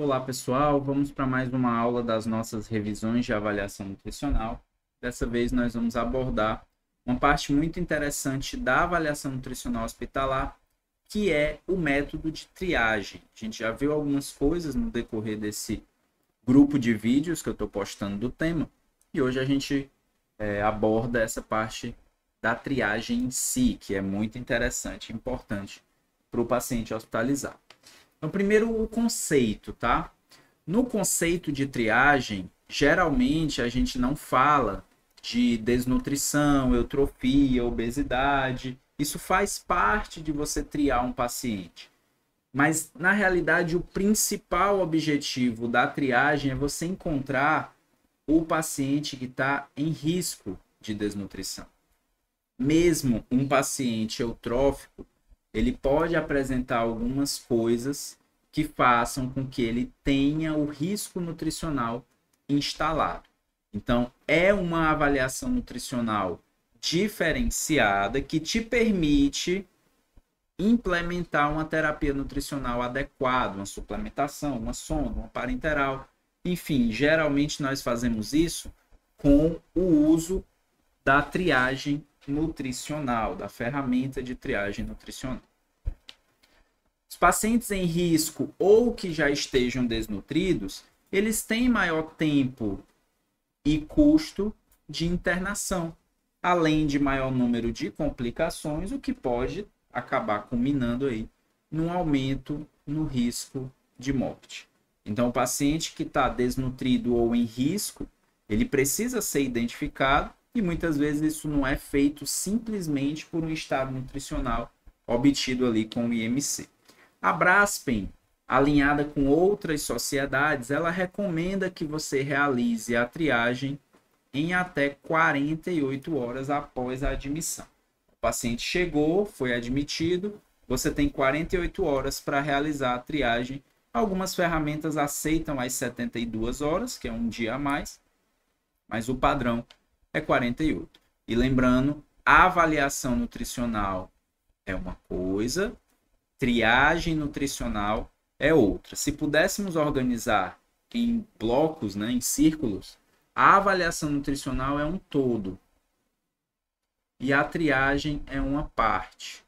Olá, pessoal. Vamos para mais uma aula das nossas revisões de avaliação nutricional. Dessa vez nós vamos abordar uma parte muito interessante da avaliação nutricional hospitalar, que é o método de triagem. A gente já viu algumas coisas no decorrer desse grupo de vídeos que eu estou postando do tema, e hoje a gente aborda essa parte da triagem em si, que é muito interessante e importante para o paciente hospitalizado. Então, primeiro o conceito, tá? No conceito de triagem, geralmente a gente não fala de desnutrição, eutrofia, obesidade. Isso faz parte de você triar um paciente. Mas, na realidade, o principal objetivo da triagem é você encontrar o paciente que está em risco de desnutrição. Mesmo um paciente eutrófico, ele pode apresentar algumas coisas que façam com que ele tenha o risco nutricional instalado. Então, é uma avaliação nutricional diferenciada que te permite implementar uma terapia nutricional adequada, uma suplementação, uma sonda, uma parenteral. Enfim, geralmente nós fazemos isso com o uso da triagem nutricional, da ferramenta de triagem nutricional. Os pacientes em risco ou que já estejam desnutridos, eles têm maior tempo e custo de internação, além de maior número de complicações, o que pode acabar culminando aí num aumento no risco de morte. Então, o paciente que está desnutrido ou em risco, ele precisa ser identificado, e muitas vezes isso não é feito simplesmente por um estado nutricional obtido ali com o IMC. A Braskem, alinhada com outras sociedades, ela recomenda que você realize a triagem em até 48 horas após a admissão. O paciente chegou, foi admitido, você tem 48 horas para realizar a triagem. Algumas ferramentas aceitam as 72 horas, que é um dia a mais, mas o padrão é 48. E lembrando, a avaliação nutricional é uma coisa, triagem nutricional é outra. Se pudéssemos organizar em blocos, né, em círculos, a avaliação nutricional é um todo e a triagem é uma parte.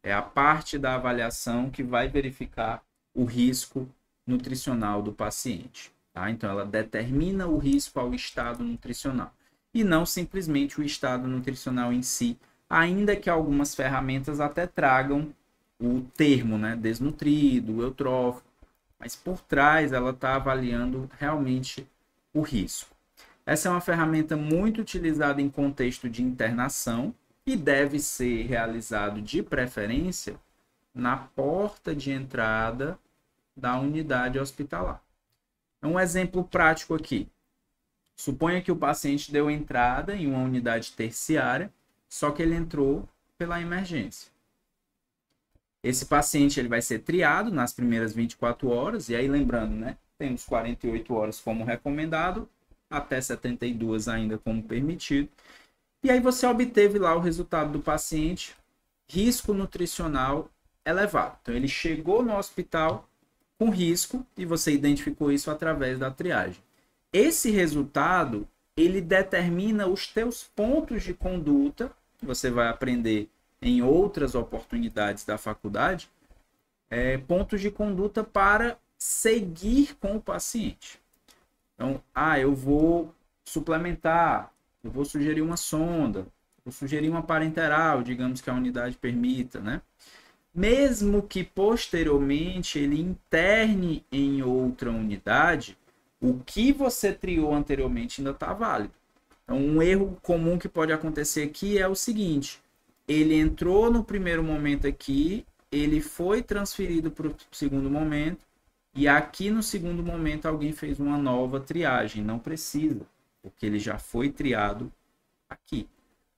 É a parte da avaliação que vai verificar o risco nutricional do paciente. Tá? Então, ela determina o risco ao estado nutricional e não simplesmente o estado nutricional em si, ainda que algumas ferramentas até tragam o termo, né, desnutrido, eutrófico, mas por trás ela está avaliando realmente o risco. Essa é uma ferramenta muito utilizada em contexto de internação e deve ser realizado de preferência na porta de entrada da unidade hospitalar. Um exemplo prático aqui. Suponha que o paciente deu entrada em uma unidade terciária, só que ele entrou pela emergência. Esse paciente ele vai ser triado nas primeiras 24 horas, e aí lembrando, né, temos 48 horas como recomendado, até 72 ainda como permitido. E aí você obteve lá o resultado do paciente, risco nutricional elevado. Então ele chegou no hospital com risco e você identificou isso através da triagem. Esse resultado, ele determina os teus pontos de conduta, que você vai aprender em outras oportunidades da faculdade, pontos de conduta para seguir com o paciente. Então, eu vou suplementar, eu vou sugerir uma sonda, vou sugerir uma parenteral, digamos que a unidade permita, né? Mesmo que posteriormente ele interne em outra unidade, o que você triou anteriormente ainda está válido. Então, um erro comum que pode acontecer aqui é o seguinte: ele entrou no primeiro momento aqui, ele foi transferido para o segundo momento, e aqui no segundo momento alguém fez uma nova triagem. Não precisa, porque ele já foi triado aqui.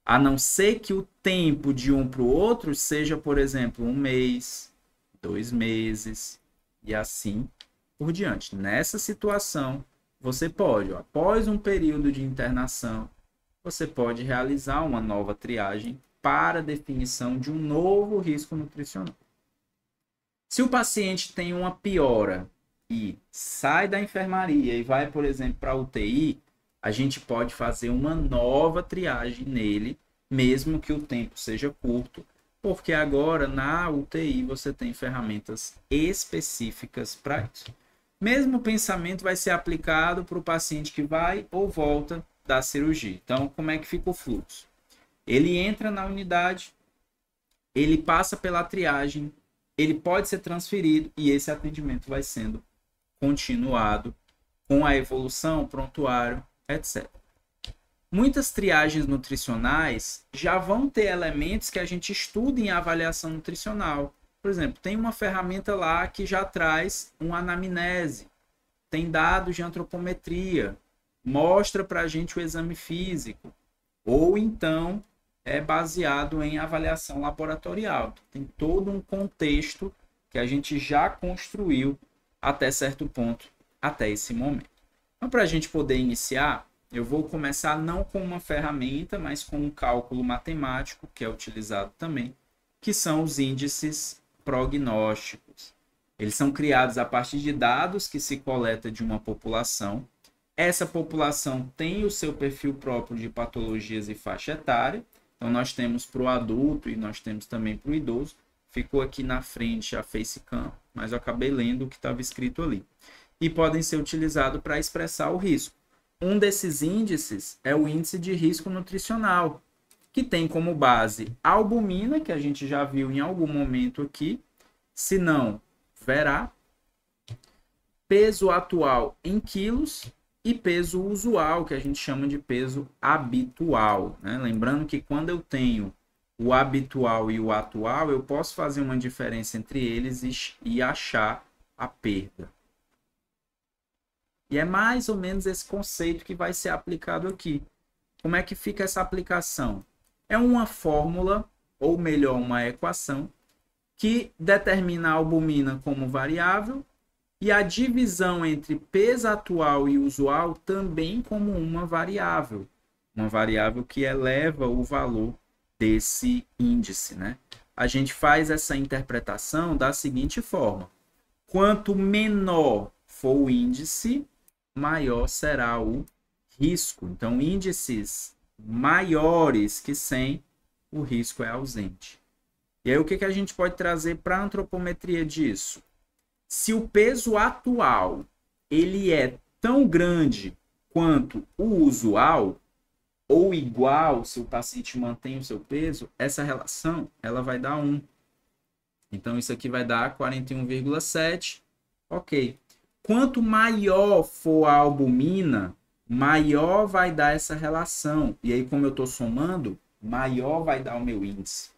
A não ser que o tempo de um para o outro seja, por exemplo, 1 mês, 2 meses e assim por diante. Nessa situação, você pode, após um período de internação, você pode realizar uma nova triagem para definição de um novo risco nutricional. Se o paciente tem uma piora e sai da enfermaria e vai, por exemplo, para a UTI, a gente pode fazer uma nova triagem nele, mesmo que o tempo seja curto, porque agora na UTI você tem ferramentas específicas para isso. Mesmo pensamento vai ser aplicado para o paciente que vai ou volta da cirurgia. Então, como é que fica o fluxo? Ele entra na unidade, ele passa pela triagem, ele pode ser transferido e esse atendimento vai sendo continuado com a evolução, prontuário, etc. Muitas triagens nutricionais já vão ter elementos que a gente estuda em avaliação nutricional. Por exemplo, tem uma ferramenta lá que já traz uma anamnese, tem dados de antropometria, mostra para a gente o exame físico, ou então é baseado em avaliação laboratorial. Tem todo um contexto que a gente já construiu até certo ponto, até esse momento. Então, para a gente poder iniciar, eu vou começar não com uma ferramenta, mas com um cálculo matemático, que é utilizado também, que são os índices prognósticos. Eles são criados a partir de dados que se coleta de uma população. Essa população tem o seu perfil próprio de patologias e faixa etária. Então, nós temos para o adulto e nós temos também para o idoso. Ficou aqui na frente a FaceCam, mas eu acabei lendo o que estava escrito ali. E podem ser utilizados para expressar o risco. Um desses índices é o índice de risco nutricional, que tem como base a albumina, que a gente já viu em algum momento aqui, se não, verá, peso atual em quilos e peso usual, que a gente chama de peso habitual, né? Lembrando que quando eu tenho o habitual e o atual, eu posso fazer uma diferença entre eles e achar a perda. E é mais ou menos esse conceito que vai ser aplicado aqui. Como é que fica essa aplicação? É uma fórmula, ou melhor, uma equação, que determina a albumina como variável e a divisão entre peso atual e usual também como uma variável que eleva o valor desse índice, né? A gente faz essa interpretação da seguinte forma: quanto menor for o índice, maior será o risco. Então, índices maiores que 100, o risco é ausente. E aí, o que a gente pode trazer para a antropometria disso? Se o peso atual ele é tão grande quanto o usual, ou igual, se o paciente mantém o seu peso, essa relação ela vai dar 1. Então, isso aqui vai dar 41,7. Ok. Quanto maior for a albumina, maior vai dar essa relação. E aí, como eu estou somando, maior vai dar o meu índice.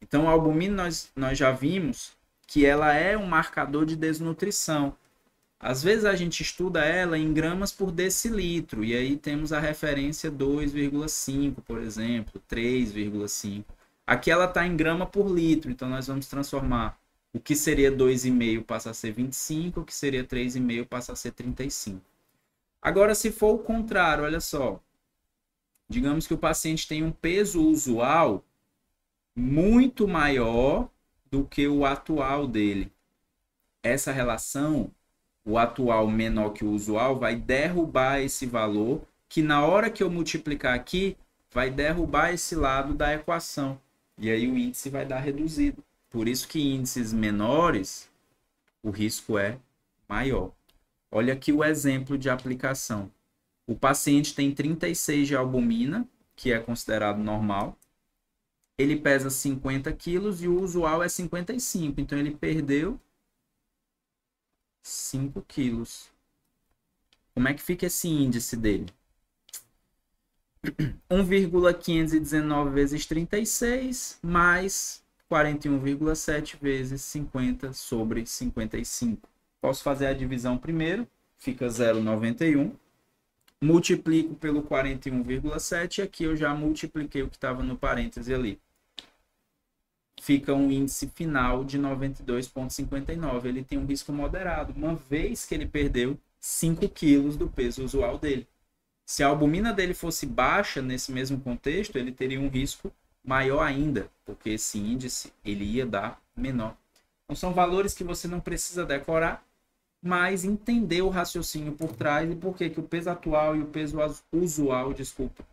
Então, a albumina nós já vimos que ela é um marcador de desnutrição. Às vezes a gente estuda ela em gramas por decilitro, e aí temos a referência 2,5, por exemplo, 3,5. Aqui ela está em grama por litro, então nós vamos transformar o que seria 2,5 passa a ser 25, o que seria 3,5 passa a ser 35. Agora, se for o contrário, olha só. Digamos que o paciente tem um peso usual muito maior do que o atual dele. Essa relação, o atual menor que o usual, vai derrubar esse valor, que na hora que eu multiplicar aqui, vai derrubar esse lado da equação. E aí o índice vai dar reduzido. Por isso que índices menores, o risco é maior. Olha aqui o exemplo de aplicação. O paciente tem 36 de albumina, que é considerado normal. Ele pesa 50 quilos e o usual é 55. Então, ele perdeu 5 quilos. Como é que fica esse índice dele? 1,519 vezes 36 mais 41,7 vezes 50 sobre 55. Posso fazer a divisão primeiro. Fica 0,91. Multiplico pelo 41,7 e aqui eu já multipliquei o que estava no parêntese ali. Fica um índice final de 92,59. Ele tem um risco moderado, uma vez que ele perdeu 5 quilos do peso usual dele. Se a albumina dele fosse baixa nesse mesmo contexto, ele teria um risco maior ainda, porque esse índice ele ia dar menor. Então, são valores que você não precisa decorar, mas entender o raciocínio por trás e por que que o peso atual e o peso usual, desculpa,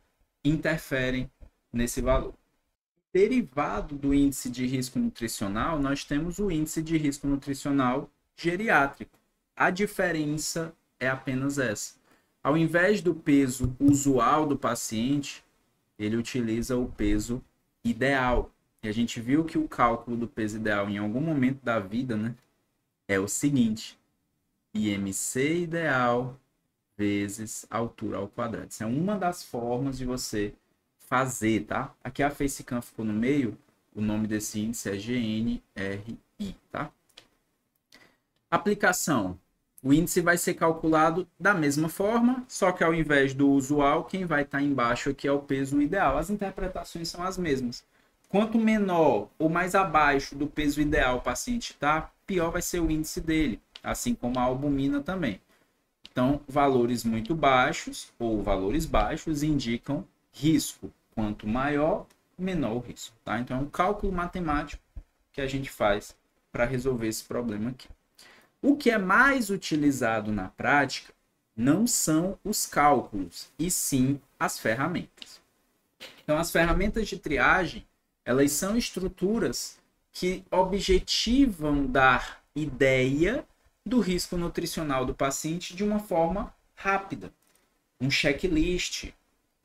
interferem nesse valor. Derivado do índice de risco nutricional, nós temos o índice de risco nutricional geriátrico. A diferença é apenas essa. Ao invés do peso usual do paciente, ele utiliza o peso ideal. E a gente viu que o cálculo do peso ideal em algum momento da vida, né, é o seguinte: IMC ideal vezes altura ao quadrado. Isso é uma das formas de você fazer, tá? Aqui a FaceCam ficou no meio, o nome desse índice é GNRI, tá? Aplicação. O índice vai ser calculado da mesma forma, só que ao invés do usual, quem vai estar embaixo aqui é o peso ideal. As interpretações são as mesmas. Quanto menor ou mais abaixo do peso ideal o paciente está, pior vai ser o índice dele, assim como a albumina também. Então, valores muito baixos ou valores baixos indicam risco. Quanto maior, menor o risco. Tá? Então, é um cálculo matemático que a gente faz para resolver esse problema aqui. O que é mais utilizado na prática não são os cálculos, e sim as ferramentas. Então, as ferramentas de triagem, elas são estruturas que objetivam dar ideia do risco nutricional do paciente de uma forma rápida. Um checklist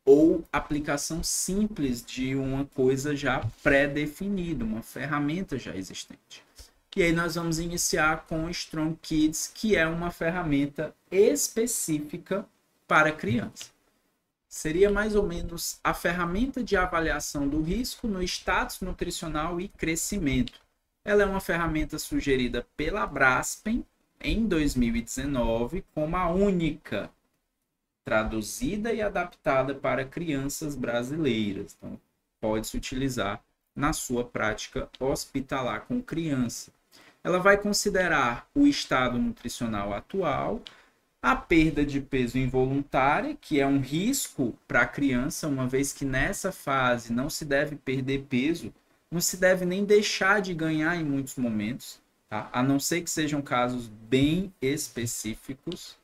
ou aplicação simples de uma coisa já pré-definida, uma ferramenta já existente. E aí nós vamos iniciar com o Strong Kids, que é uma ferramenta específica para criança. Seria mais ou menos a ferramenta de avaliação do risco no status nutricional e crescimento. Ela é uma ferramenta sugerida pela Braskem em 2019 como a única traduzida e adaptada para crianças brasileiras. Então, pode-se utilizar na sua prática hospitalar com criança. Ela vai considerar o estado nutricional atual, a perda de peso involuntária, que é um risco para a criança, uma vez que nessa fase não se deve perder peso, não se deve nem deixar de ganhar em muitos momentos, tá? A não ser que sejam casos bem específicos.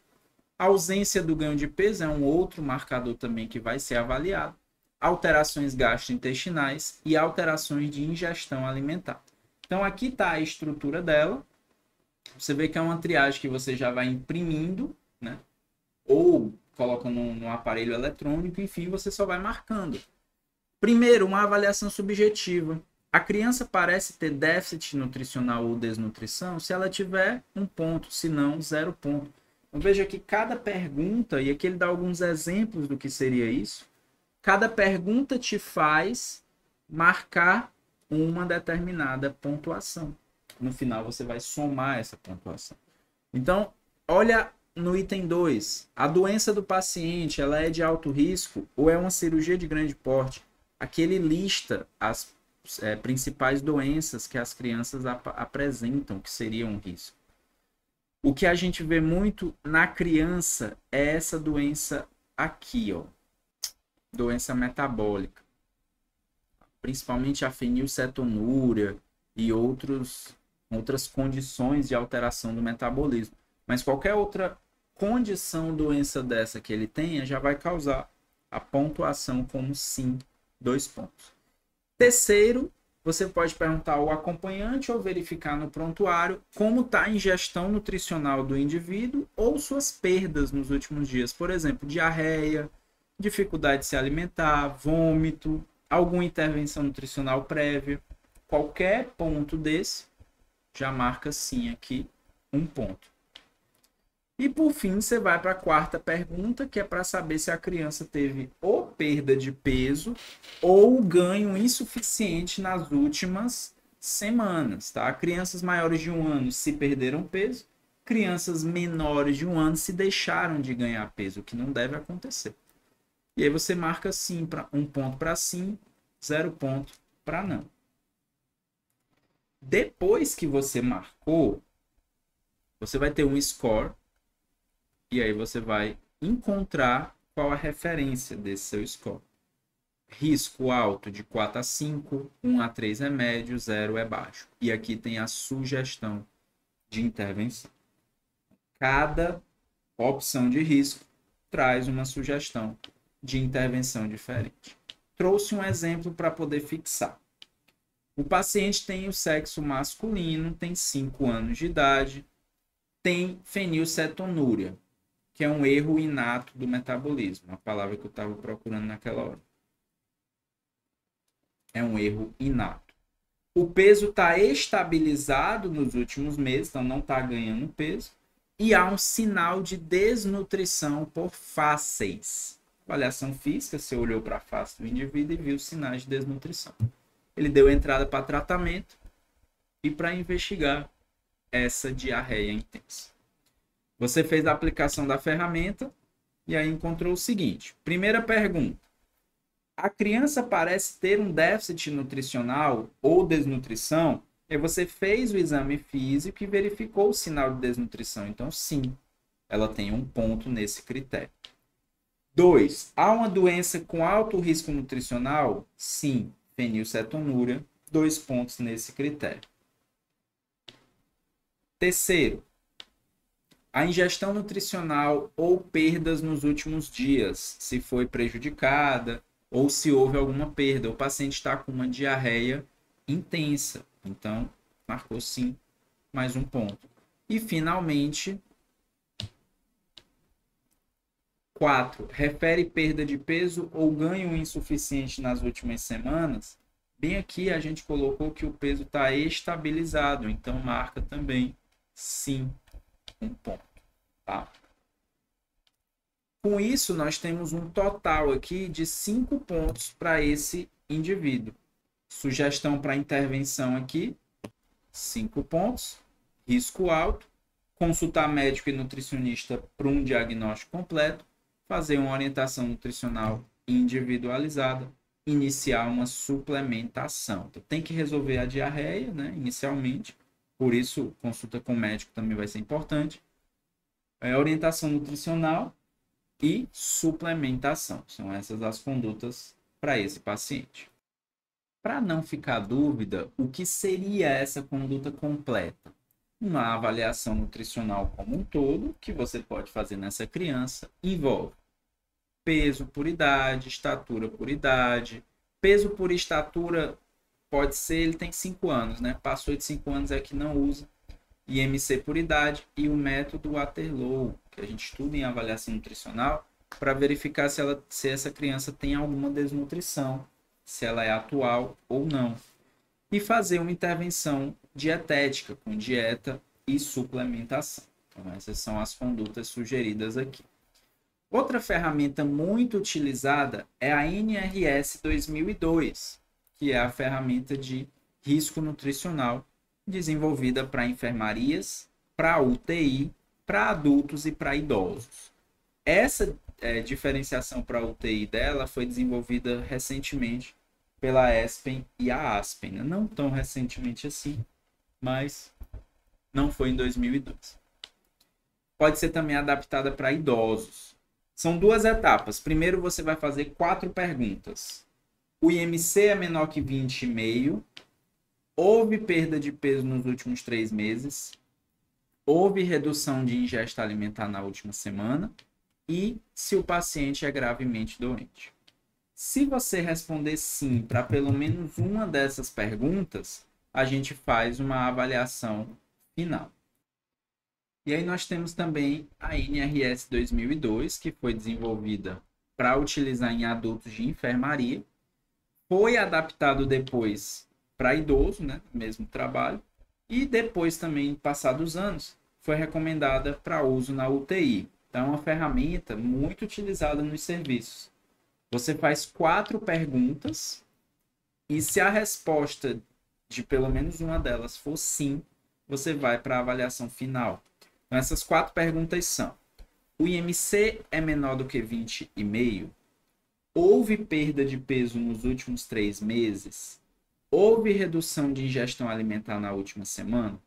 A ausência do ganho de peso é um outro marcador também que vai ser avaliado. Alterações gastrointestinais e alterações de ingestão alimentar. Então, aqui está a estrutura dela. Você vê que é uma triagem que você já vai imprimindo, né? Ou coloca num aparelho eletrônico, enfim, você só vai marcando. Primeiro, uma avaliação subjetiva. A criança parece ter déficit nutricional ou desnutrição se ela tiver 1 ponto, se não, 0 ponto. Então, veja que cada pergunta, e aqui ele dá alguns exemplos do que seria isso, cada pergunta te faz marcar uma determinada pontuação. No final, você vai somar essa pontuação. Então, olha no item 2. A doença do paciente, ela é de alto risco ou é uma cirurgia de grande porte? Aqui ele lista as principais doenças que as crianças apresentam, que seriam um risco. O que a gente vê muito na criança é essa doença aqui, ó, doença metabólica. Principalmente a fenilcetonúria e outras condições de alteração do metabolismo. Mas qualquer outra condição, doença dessa que ele tenha, já vai causar a pontuação como sim, 2 pontos. Terceiro, você pode perguntar ao acompanhante ou verificar no prontuário como está a ingestão nutricional do indivíduo ou suas perdas nos últimos dias. Por exemplo, diarreia, dificuldade de se alimentar, vômito, alguma intervenção nutricional prévia. Qualquer ponto desse já marca sim aqui 1 ponto. E por fim, você vai para a quarta pergunta, que é para saber se a criança teve ou perda de peso ou ganho insuficiente nas últimas semanas, tá? Crianças maiores de 1 ano se perderam peso, crianças menores de 1 ano se deixaram de ganhar peso, o que não deve acontecer. E aí você marca sim, 1 ponto para sim, 0 ponto para não. Depois que você marcou, você vai ter um score. E aí você vai encontrar qual a referência desse seu score. Risco alto de 4 a 5, 1 a 3 é médio, 0 é baixo. E aqui tem a sugestão de intervenção. Cada opção de risco traz uma sugestão de intervenção diferente. Trouxe um exemplo para poder fixar. O paciente tem o sexo masculino, tem 5 anos de idade, tem fenilcetonúria, que é um erro inato do metabolismo, a palavra que eu estava procurando naquela hora. É um erro inato. O peso está estabilizado nos últimos meses, então não está ganhando peso, e há um sinal de desnutrição por fáceis. Avaliação física, você olhou para a face do indivíduo e viu sinais de desnutrição. Ele deu entrada para tratamento e para investigar essa diarreia intensa. Você fez a aplicação da ferramenta e aí encontrou o seguinte. Primeira pergunta. A criança parece ter um déficit nutricional ou desnutrição? E você fez o exame físico e verificou o sinal de desnutrição. Então, sim, ela tem um ponto nesse critério. 2. Há uma doença com alto risco nutricional? Sim, fenilcetonúria. 2 pontos nesse critério. Terceiro, a ingestão nutricional ou perdas nos últimos dias, se foi prejudicada ou se houve alguma perda. O paciente está com uma diarreia intensa, então marcou sim, mais um ponto. E finalmente, 4. Refere perda de peso ou ganho insuficiente nas últimas semanas? Bem aqui a gente colocou que o peso está estabilizado, então marca também sim um ponto. Tá? Com isso, nós temos um total aqui de 5 pontos para esse indivíduo. Sugestão para intervenção aqui, 5 pontos. Risco alto. Consultar médico e nutricionista para um diagnóstico completo. Fazer uma orientação nutricional individualizada. Iniciar uma suplementação. Então, tem que resolver a diarreia, né, inicialmente. Por isso, consulta com o médico também vai ser importante. Orientação nutricional e suplementação. São essas as condutas para esse paciente. Para não ficar dúvida, o que seria essa conduta completa? Uma avaliação nutricional como um todo, que você pode fazer nessa criança, envolve peso por idade, estatura por idade. Peso por estatura pode ser, ele tem 5 anos, né? Passou de 5 anos é que não usa. IMC por idade e o método Waterloo, que a gente estuda em avaliação nutricional, para verificar se essa criança tem alguma desnutrição, se ela é atual ou não. E fazer uma intervenção dietética, com dieta e suplementação. Então, essas são as condutas sugeridas aqui. Outra ferramenta muito utilizada é a NRS 2002, que é a ferramenta de risco nutricional desenvolvida para enfermarias, para UTI, para adultos e para idosos. Essa diferenciação para UTI dela foi desenvolvida recentemente pela Aspen e a Aspen. Não tão recentemente assim, mas não foi em 2002. Pode ser também adaptada para idosos. São 2 etapas. Primeiro você vai fazer 4 perguntas. O IMC é menor que 20,5. Houve perda de peso nos últimos 3 meses? Houve redução de ingesta alimentar na última semana? E se o paciente é gravemente doente? Se você responder sim para pelo menos uma dessas perguntas, a gente faz uma avaliação final. E aí nós temos também a NRS 2002, que foi desenvolvida para utilizar em adultos de enfermaria. Foi adaptado depois para idoso, né, mesmo trabalho, e depois também, passados anos, foi recomendada para uso na UTI. Então, é uma ferramenta muito utilizada nos serviços. Você faz 4 perguntas e se a resposta de pelo menos uma delas for sim, você vai para a avaliação final. Então, essas 4 perguntas são: o IMC é menor do que 20,5? Houve perda de peso nos últimos 3 meses? Houve redução de ingestão alimentar na última semana?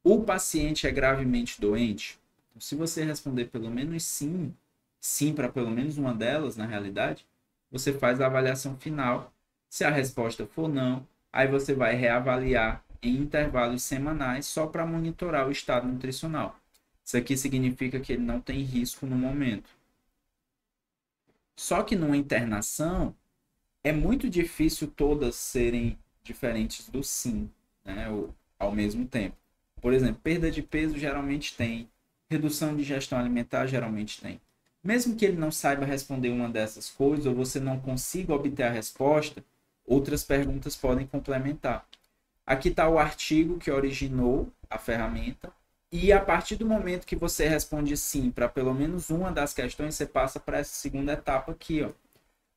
O paciente é gravemente doente? Então, se você responder pelo menos sim, sim para pelo menos uma delas, na realidade, você faz a avaliação final. Se a resposta for não, aí você vai reavaliar em intervalos semanais só para monitorar o estado nutricional. Isso aqui significa que ele não tem risco no momento. Só que numa internação, é muito difícil todas serem diferentes do sim, né? Ao mesmo tempo. Por exemplo, perda de peso geralmente tem, redução de ingestão alimentar geralmente tem. Mesmo que ele não saiba responder uma dessas coisas, ou você não consiga obter a resposta, outras perguntas podem complementar. Aqui está o artigo que originou a ferramenta, e a partir do momento que você responde sim para pelo menos uma das questões, você passa para essa segunda etapa aqui, ó,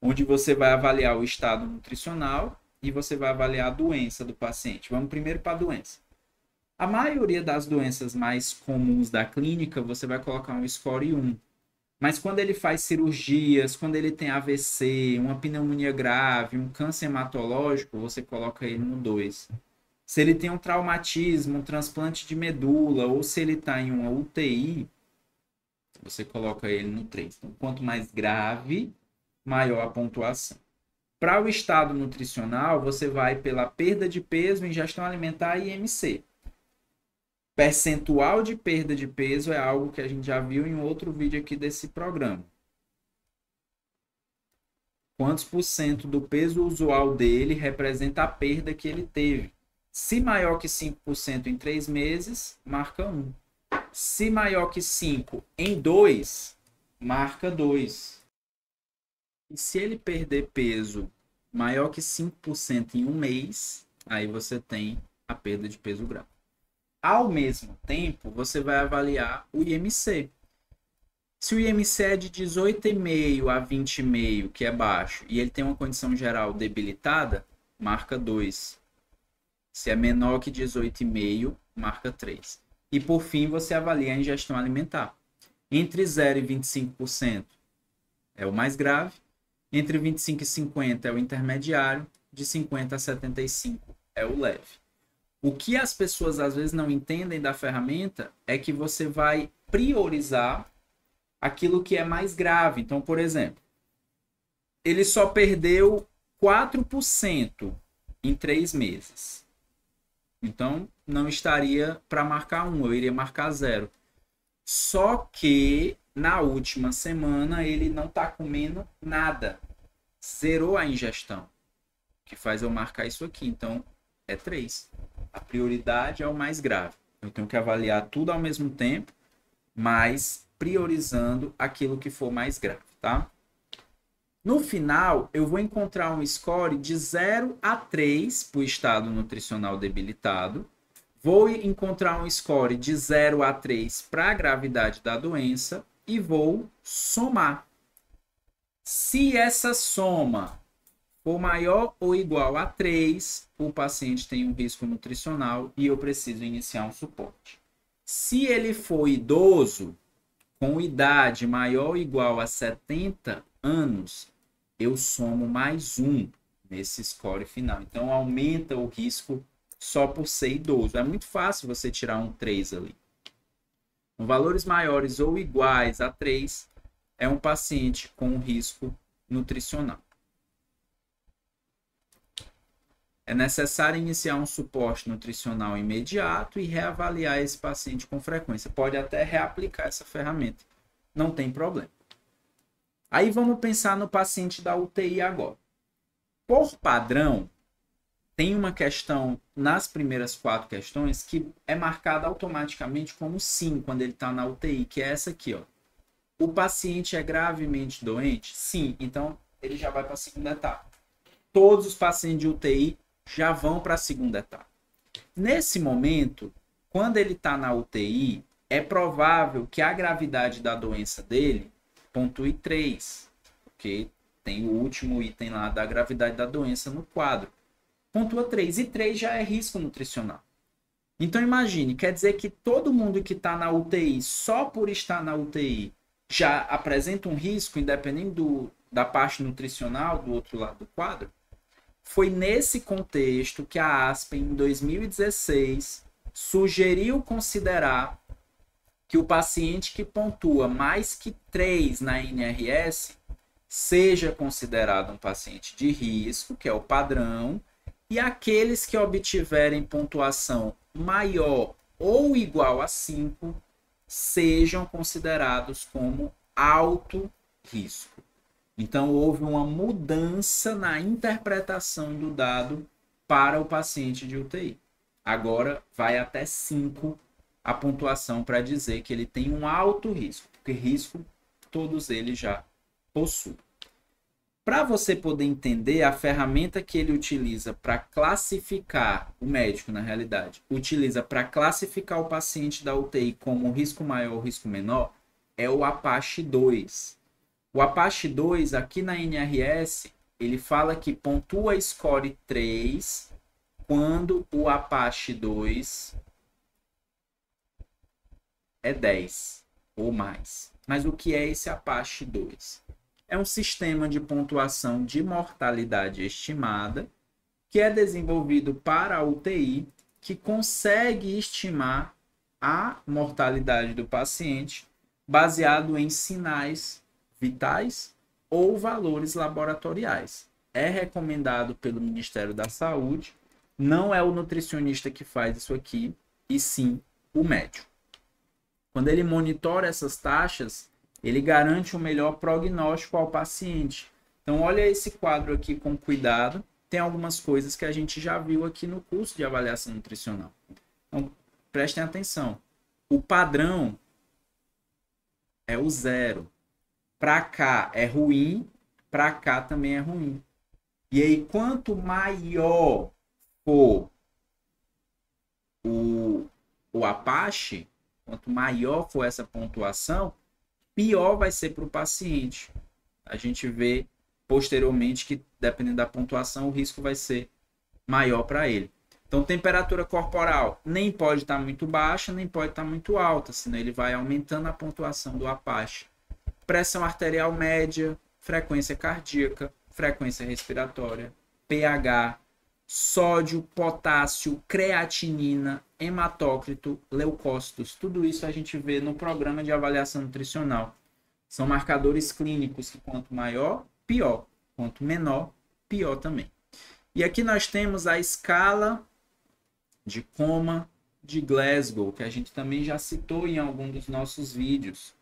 onde você vai avaliar o estado nutricional e você vai avaliar a doença do paciente. Vamos primeiro para a doença. A maioria das doenças mais comuns da clínica, você vai colocar um score 1. Mas quando ele faz cirurgias, quando ele tem AVC, uma pneumonia grave, um câncer hematológico, você coloca ele no 2. Se ele tem um traumatismo, um transplante de medula, ou se ele está em uma UTI, você coloca ele no 3. Então, quanto mais grave, maior a pontuação. Para o estado nutricional, você vai pela perda de peso, ingestão alimentar e IMC. Percentual de perda de peso é algo que a gente já viu em outro vídeo aqui desse programa. Quantos por cento do peso usual dele representa a perda que ele teve? Se maior que 5% em 3 meses, marca 1. Se maior que 5 em 2, marca 2. E se ele perder peso maior que 5% em um mês, aí você tem a perda de peso grave. Ao mesmo tempo, você vai avaliar o IMC. Se o IMC é de 18,5 a 20,5, que é baixo, e ele tem uma condição geral debilitada, marca 2. Se é menor que 18,5, marca 3. E por fim, você avalia a ingestão alimentar. Entre 0 e 25% é o mais grave. Entre 25 e 50 é o intermediário. De 50 a 75 é o leve. O que as pessoas às vezes não entendem da ferramenta é que você vai priorizar aquilo que é mais grave. Então, por exemplo, ele só perdeu 4% em 3 meses. Então, não estaria para marcar 1, eu iria marcar 0. Só que na última semana ele não está comendo nada. Zerou a ingestão. Que faz eu marcar isso aqui. Então, é 3. A prioridade é o mais grave. Eu tenho que avaliar tudo ao mesmo tempo, mas priorizando aquilo que for mais grave, tá? No final, eu vou encontrar um score de 0 a 3 para o estado nutricional debilitado. Vou encontrar um score de 0 a 3 para a gravidade da doença e vou somar. Se essa soma for maior ou igual a 3, o paciente tem um risco nutricional e eu preciso iniciar um suporte. Se ele for idoso, com idade maior ou igual a 70 anos, eu somo mais 1 nesse score final. Então, aumenta o risco só por ser idoso. É muito fácil você tirar um 3 ali. Com valores maiores ou iguais a 3, é um paciente com risco nutricional. É necessário iniciar um suporte nutricional imediato e reavaliar esse paciente com frequência. Pode até reaplicar essa ferramenta. Não tem problema. Aí vamos pensar no paciente da UTI agora. Por padrão, tem uma questão nas primeiras 4 questões que é marcada automaticamente como sim quando ele está na UTI, que é essa aqui, ó. O paciente é gravemente doente? Sim. Então, ele já vai para a segunda etapa. Todos os pacientes de UTI já vão para a segunda etapa. Nesse momento, quando ele está na UTI, é provável que a gravidade da doença dele pontue 3, porque tem o último item lá da gravidade da doença no quadro. Pontua 3, e 3 já é risco nutricional. Então imagine, quer dizer que todo mundo que está na UTI, só por estar na UTI, já apresenta um risco, independente da parte nutricional do outro lado do quadro? Foi nesse contexto que a Aspen, em 2016, sugeriu considerar que o paciente que pontua mais que 3 na NRS seja considerado um paciente de risco, que é o padrão, e aqueles que obtiverem pontuação maior ou igual a 5 sejam considerados como alto risco. Então, houve uma mudança na interpretação do dado para o paciente de UTI. Agora, vai até 5 a pontuação para dizer que ele tem um alto risco, porque risco todos eles já possuem. Para você poder entender a ferramenta que ele utiliza para classificar, o médico na realidade, utiliza para classificar o paciente da UTI como risco maior ou risco menor, é o Apache 2. O Apache 2, aqui na NRS, ele fala que pontua score 3 quando o Apache 2 é 10 ou mais. Mas o que é esse Apache 2? É um sistema de pontuação de mortalidade estimada que é desenvolvido para a UTI, que consegue estimar a mortalidade do paciente baseado em sinais vitais ou valores laboratoriais. É recomendado pelo Ministério da Saúde, não é o nutricionista que faz isso aqui, e sim o médico. Quando ele monitora essas taxas, ele garante um melhor prognóstico ao paciente. Então, olha esse quadro aqui com cuidado. Tem algumas coisas que a gente já viu aqui no curso de avaliação nutricional. Então, prestem atenção. O padrão é o 0. Para cá é ruim, para cá também é ruim. E aí, quanto maior for o Apache, quanto maior for essa pontuação, pior vai ser para o paciente. A gente vê posteriormente que, dependendo da pontuação, o risco vai ser maior para ele. Então, temperatura corporal nem pode estar muito baixa, nem pode estar muito alta, senão ele vai aumentando a pontuação do Apache. Pressão arterial média, frequência cardíaca, frequência respiratória, pH, sódio, potássio, creatinina, hematócrito, leucócitos. Tudo isso a gente vê no programa de avaliação nutricional. São marcadores clínicos que quanto maior, pior. Quanto menor, pior também. E aqui nós temos a escala de coma de Glasgow, que a gente também já citou em algum dos nossos vídeos,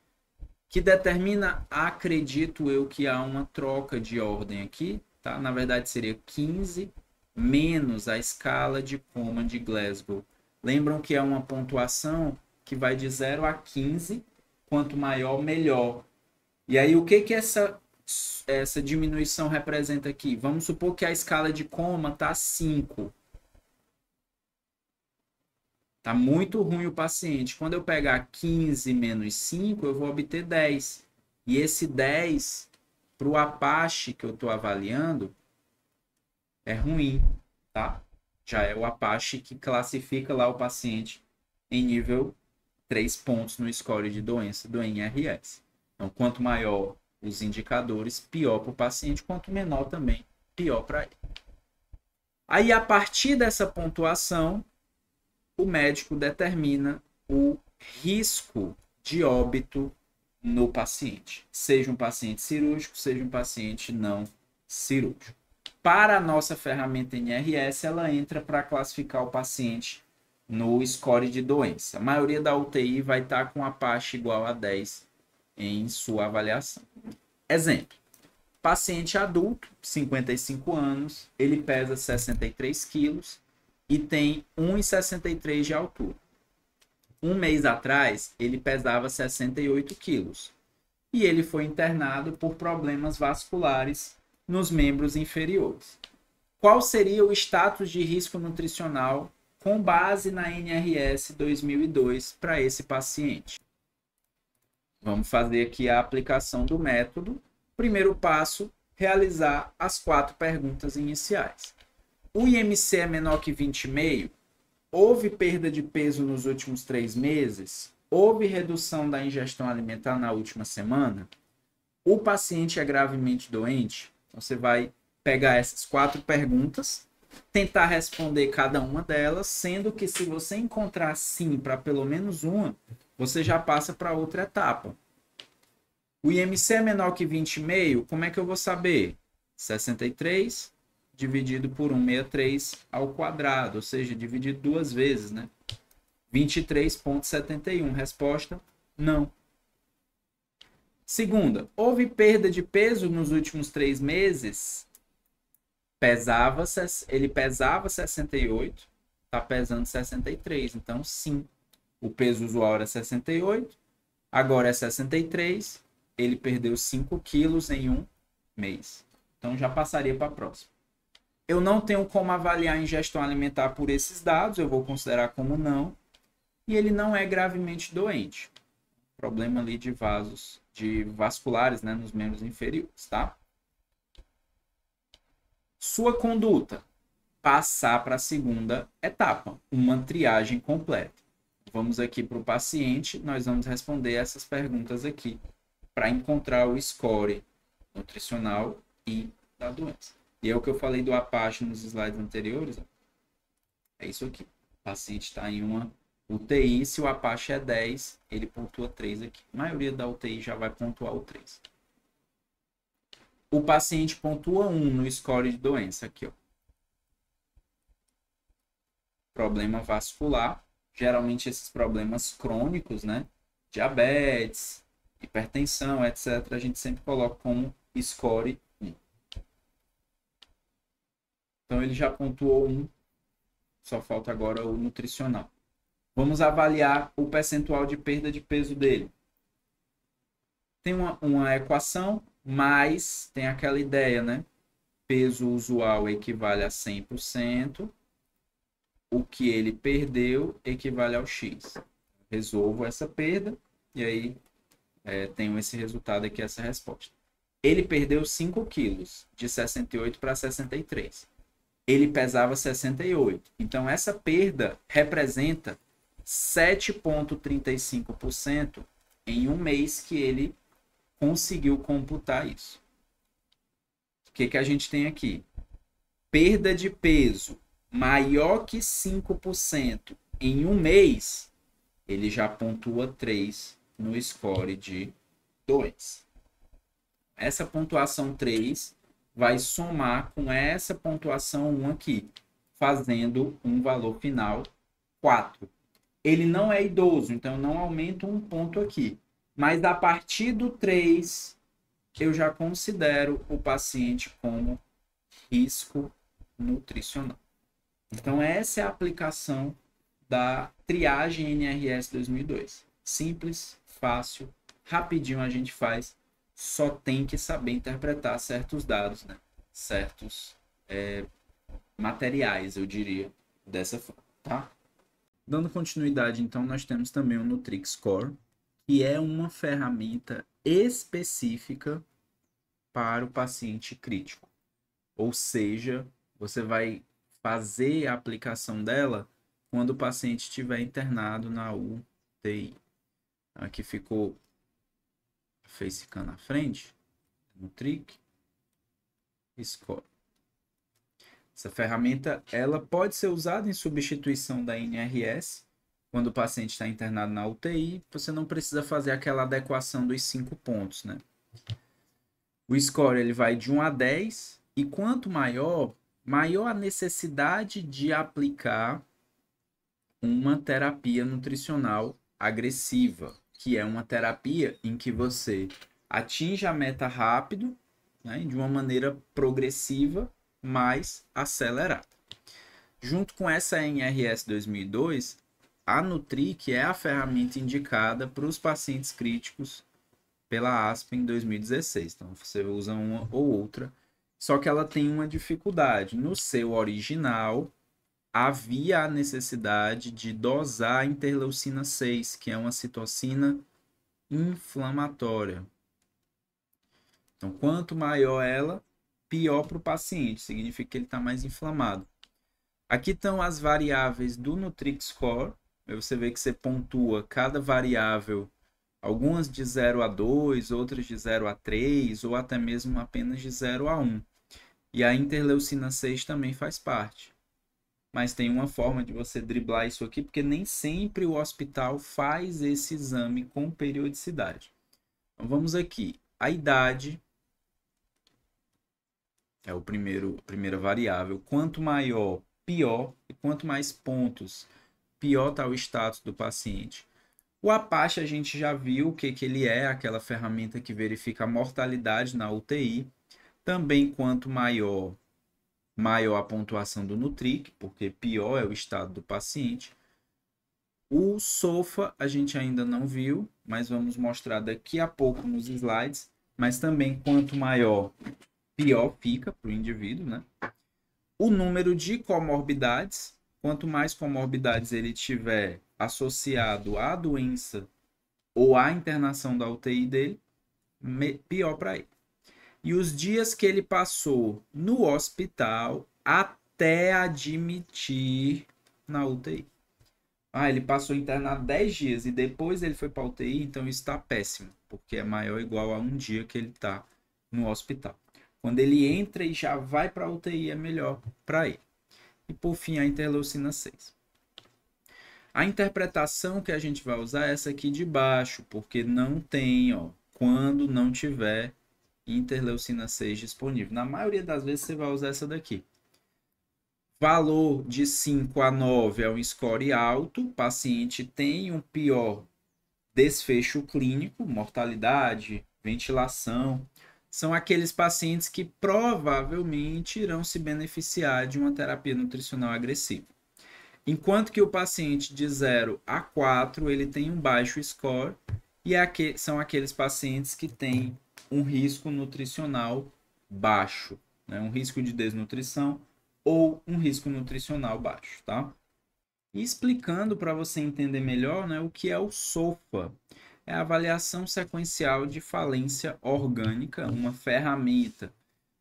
que determina, acredito eu, que há uma troca de ordem aqui, tá? Na verdade seria 15 menos a escala de coma de Glasgow. Lembram que é uma pontuação que vai de 0 a 15, quanto maior, melhor. E aí, o que essa diminuição representa aqui? Vamos supor que a escala de coma está 5. Está muito ruim o paciente. Quando eu pegar 15 menos 5, eu vou obter 10. E esse 10, para o Apache que eu estou avaliando, é ruim, tá? Já é o Apache que classifica lá o paciente em nível 3 pontos no score de doença do NRS. Então, quanto maior os indicadores, pior para o paciente, quanto menor também, pior para ele. Aí, a partir dessa pontuação, o médico determina o risco de óbito no paciente. Seja um paciente cirúrgico, seja um paciente não cirúrgico. Para a nossa ferramenta NRS, ela entra para classificar o paciente no score de doença. A maioria da UTI vai estar com Apache igual a 10 em sua avaliação. Exemplo. Paciente adulto, 55 anos, ele pesa 63 quilos e tem 1,63 de altura. Um mês atrás, ele pesava 68 quilos e ele foi internado por problemas vasculares nos membros inferiores. Qual seria o status de risco nutricional com base na NRS 2002 para esse paciente? Vamos fazer aqui a aplicação do método. Primeiro passo, realizar as 4 perguntas iniciais. O IMC é menor que 20,5? Houve perda de peso nos últimos 3 meses? Houve redução da ingestão alimentar na última semana? O paciente é gravemente doente? Então, você vai pegar essas 4 perguntas, tentar responder cada uma delas, sendo que se você encontrar sim para pelo menos uma, você já passa para outra etapa. O IMC é menor que 20,5? Como é que eu vou saber? 63 dividido por 163 ao quadrado, ou seja, dividido 2 vezes, né? 23,71. Resposta Não. Segunda, houve perda de peso nos últimos 3 meses? Ele pesava 68, está pesando 63. Então, sim, o peso usual era 68, agora é 63. Ele perdeu 5 quilos em um mês. Então, já passaria para a próxima. Eu não tenho como avaliar a ingestão alimentar por esses dados, eu vou considerar como não. E ele não é gravemente doente. Problema ali de vasos, de vasculares, né, nos membros inferiores, tá? Sua conduta, passar para a segunda etapa, uma triagem completa. Vamos aqui para o paciente, nós vamos responder essas perguntas aqui para encontrar o score nutricional e da doença. E é o que eu falei do Apache nos slides anteriores. Ó. É isso aqui. O paciente está em uma UTI, se o Apache é 10, ele pontua 3 aqui. A maioria da UTI já vai pontuar o 3. O paciente pontua 1 no score de doença aqui, ó. Problema vascular, geralmente esses problemas crônicos, né? Diabetes, hipertensão, etc. A gente sempre coloca como score 1. Então ele já pontuou 1, só falta agora o nutricional. Vamos avaliar o percentual de perda de peso dele. Tem uma equação, mas tem aquela ideia, né? Peso usual equivale a 100%. O que ele perdeu equivale ao X. Resolvo essa perda e aí tenho esse resultado aqui, essa resposta. Ele perdeu 5 quilos, de 68 para 63. Ele pesava 68. Então, essa perda representa 7,35% em um mês que ele conseguiu computar isso. O que a gente tem aqui? Perda de peso maior que 5% em um mês, ele já pontua 3 no score de doença. Essa pontuação 3 vai somar com essa pontuação 1 aqui, fazendo um valor final 4. Ele não é idoso, então não aumento um ponto aqui. Mas a partir do 3, eu já considero o paciente como risco nutricional. Então, essa é a aplicação da triagem NRS 2002. Simples, fácil, rapidinho a gente faz. Só tem que saber interpretar certos dados, né? Certos materiais, eu diria, dessa forma, tá? Dando continuidade, então, nós temos também o Nutrix Score, que é uma ferramenta específica para o paciente crítico. Ou seja, você vai fazer a aplicação dela quando o paciente estiver internado na UTI. Aqui ficou a facecam na frente, Nutrix Score. Essa ferramenta ela pode ser usada em substituição da NRS. Quando o paciente está internado na UTI, você não precisa fazer aquela adequação dos 5 pontos, né? O score ele vai de 1 a 10 e quanto maior a necessidade de aplicar uma terapia nutricional agressiva, que é uma terapia em que você atinge a meta rápido, né, de uma maneira progressiva, mais acelerada. Junto com essa NRS 2002, a Nutric é a ferramenta indicada para os pacientes críticos pela ASPEN em 2016. Então, você usa uma ou outra, só que ela tem uma dificuldade. No seu original, havia a necessidade de dosar a interleucina 6, que é uma citocina inflamatória. Então, quanto maior ela, pior para o paciente, significa que ele está mais inflamado. Aqui estão as variáveis do Nutrix Score. Você vê que você pontua cada variável, algumas de 0 a 2, outras de 0 a 3, ou até mesmo apenas de 0 a 1. E a interleucina 6 também faz parte. Mas tem uma forma de você driblar isso aqui, porque nem sempre o hospital faz esse exame com periodicidade. Então vamos aqui. A idade é a primeira variável. Quanto maior, pior. E quanto mais pontos, pior está o status do paciente. O Apache a gente já viu o que ele é, aquela ferramenta que verifica a mortalidade na UTI. Também quanto maior a pontuação do Nutric, porque pior é o estado do paciente. O SOFA a gente ainda não viu, mas vamos mostrar daqui a pouco nos slides. Mas também quanto maior, pior fica para o indivíduo, né? O número de comorbidades, quanto mais comorbidades ele tiver associado à doença ou à internação da UTI dele, pior para ele. E os dias que ele passou no hospital até admitir na UTI. Ah, ele passou internado 10 dias e depois ele foi para a UTI, então isso está péssimo, porque é maior ou igual a um dia que ele está no hospital. Quando ele entra e já vai para a UTI, é melhor para ele. E por fim, a interleucina 6. A interpretação que a gente vai usar é essa aqui de baixo, porque não tem, ó, quando não tiver interleucina 6 disponível. Na maioria das vezes você vai usar essa daqui. Valor de 5 a 9 é um score alto, o paciente tem um pior desfecho clínico, mortalidade, ventilação. São aqueles pacientes que provavelmente irão se beneficiar de uma terapia nutricional agressiva. Enquanto que o paciente de 0 a 4, ele tem um baixo score, e são aqueles pacientes que têm um risco nutricional baixo, né? Um risco de desnutrição ou um risco nutricional baixo, tá? E explicando para você entender melhor, né, o que é o SOFA. É a avaliação sequencial de falência orgânica, uma ferramenta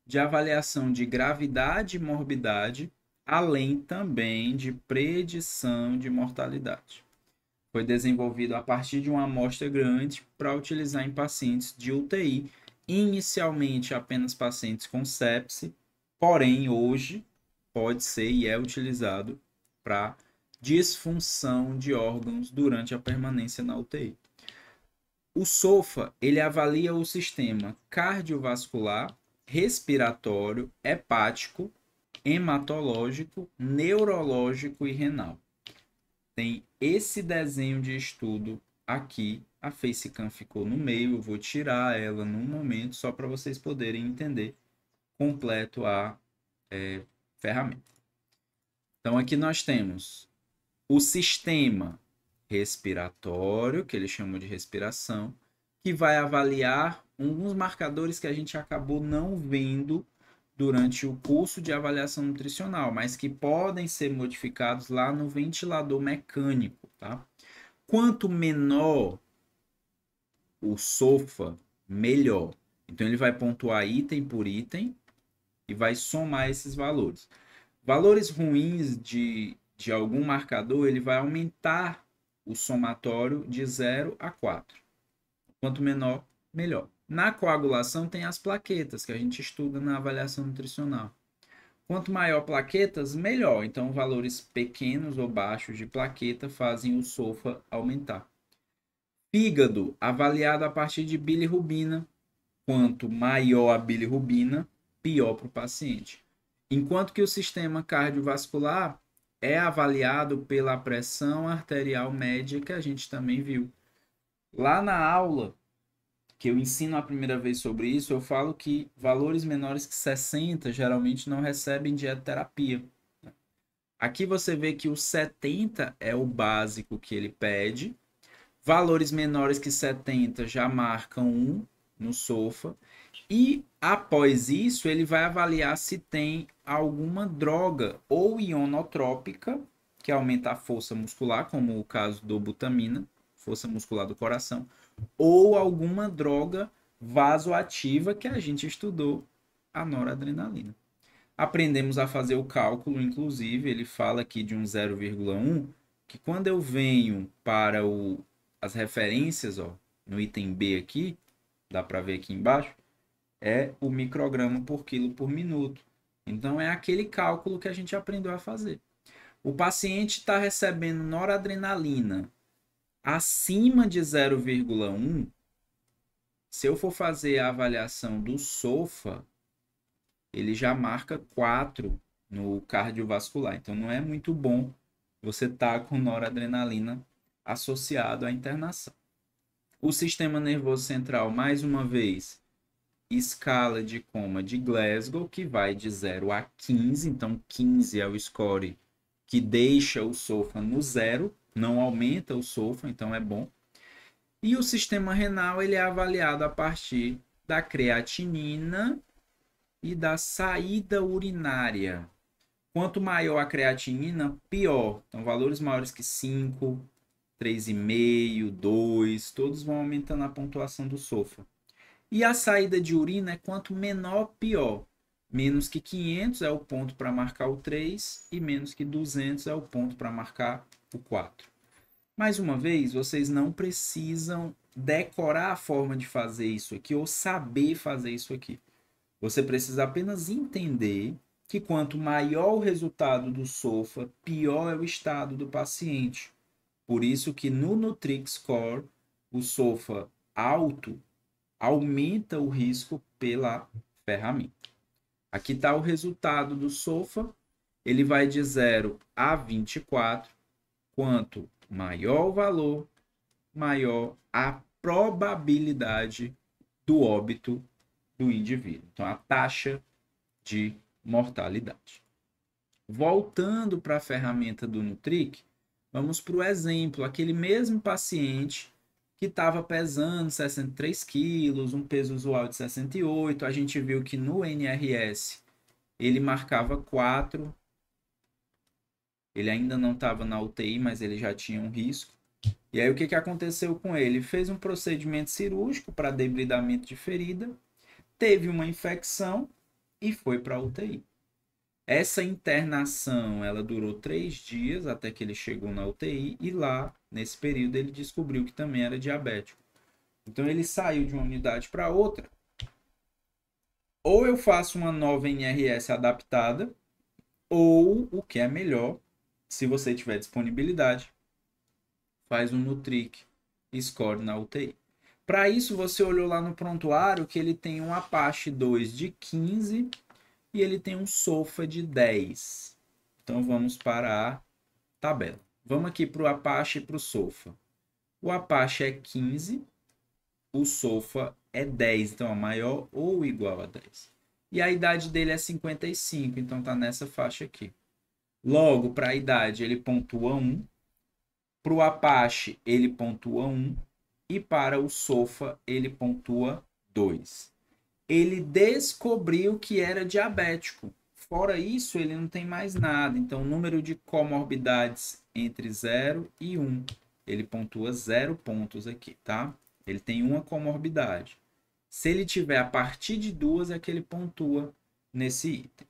de avaliação de gravidade e morbidade, além também de predição de mortalidade. Foi desenvolvido a partir de uma amostra grande para utilizar em pacientes de UTI, inicialmente apenas pacientes com sepse, porém hoje pode ser e é utilizado para disfunção de órgãos durante a permanência na UTI. O SOFA, ele avalia o sistema cardiovascular, respiratório, hepático, hematológico, neurológico e renal. Tem esse desenho de estudo aqui. A facecam ficou no meio, eu vou tirar ela num momento só para vocês poderem entender completo a ferramenta. Então aqui nós temos o sistema respiratório, que eles chamam de respiração, que vai avaliar alguns marcadores que a gente acabou não vendo durante o curso de avaliação nutricional, mas que podem ser modificados lá no ventilador mecânico, tá? Quanto menor o SOFA, melhor. Então ele vai pontuar item por item e vai somar esses valores. Valores ruins de algum marcador, ele vai aumentar o somatório de 0 a 4. Quanto menor, melhor. Na coagulação tem as plaquetas, que a gente estuda na avaliação nutricional. Quanto maior plaquetas, melhor. Então, valores pequenos ou baixos de plaqueta fazem o SOFA aumentar. Fígado, avaliado a partir de bilirrubina. Quanto maior a bilirrubina, pior para o paciente. Enquanto que o sistema cardiovascular é avaliado pela pressão arterial média, que a gente também viu. Lá na aula que eu ensino a primeira vez sobre isso, eu falo que valores menores que 60 geralmente não recebem dietoterapia. Aqui você vê que o 70 é o básico que ele pede. Valores menores que 70 já marcam 1 no SOFA. E após isso, ele vai avaliar se tem alguma droga ou ionotrópica, que aumenta a força muscular, como o caso do butamina, força muscular do coração, ou alguma droga vasoativa que a gente estudou, a noradrenalina. Aprendemos a fazer o cálculo, inclusive, ele fala aqui de um 0,1, que quando eu venho para as referências, ó, no item B aqui, dá para ver aqui embaixo, é o micrograma por quilo por minuto. Então, é aquele cálculo que a gente aprendeu a fazer. O paciente está recebendo noradrenalina acima de 0,1, se eu for fazer a avaliação do SOFA, ele já marca 4 no cardiovascular. Então, não é muito bom você estar com noradrenalina associado à internação. O sistema nervoso central, mais uma vez, escala de coma de Glasgow, que vai de 0 a 15. Então, 15 é o score que deixa o SOFA no 0, não aumenta o SOFA, então é bom. E o sistema renal ele é avaliado a partir da creatinina e da saída urinária. Quanto maior a creatinina, pior. Então, valores maiores que 5, 3,5, 2, todos vão aumentando a pontuação do SOFA. E a saída de urina é quanto menor, pior. Menos que 500 é o ponto para marcar o 3 e menos que 200 é o ponto para marcar o 4. Mais uma vez, vocês não precisam decorar a forma de fazer isso aqui ou saber fazer isso aqui. Você precisa apenas entender que quanto maior o resultado do SOFA, pior é o estado do paciente. Por isso que no Nutri-Score, o SOFA alto aumenta o risco pela ferramenta. Aqui está o resultado do SOFA. Ele vai de 0 a 24. Quanto maior o valor, maior a probabilidade do óbito do indivíduo. Então, a taxa de mortalidade. Voltando para a ferramenta do Nutric, vamos para o exemplo. Aquele mesmo paciente que estava pesando 63 quilos, um peso usual de 68. A gente viu que no NRS ele marcava 4. Ele ainda não estava na UTI, mas ele já tinha um risco. E aí o que aconteceu com ele? Ele fez um procedimento cirúrgico para debridamento de ferida, teve uma infecção e foi para a UTI. Essa internação, ela durou 3 dias até que ele chegou na UTI e lá, nesse período, ele descobriu que também era diabético. Então ele saiu de uma unidade para outra. Ou eu faço uma nova NRS adaptada, ou, o que é melhor, se você tiver disponibilidade, faz um Nutric Score na UTI. Para isso, você olhou lá no prontuário que ele tem um Apache 2 de 15 e ele tem um SOFA de 10. Então, vamos para a tabela. Vamos aqui para o Apache e para o SOFA. O Apache é 15, o SOFA é 10, então é maior ou igual a 10. E a idade dele é 55, então está nessa faixa aqui. Logo, para a idade, ele pontua 1. Para o Apache, ele pontua 1. E para o SOFA, ele pontua 2. Ele descobriu que era diabético. Fora isso, ele não tem mais nada. Então, o número de comorbidades entre 0 e 1. Ele pontua 0 pontos aqui, tá? Ele tem uma comorbidade. Se ele tiver a partir de 2, é que ele pontua nesse item.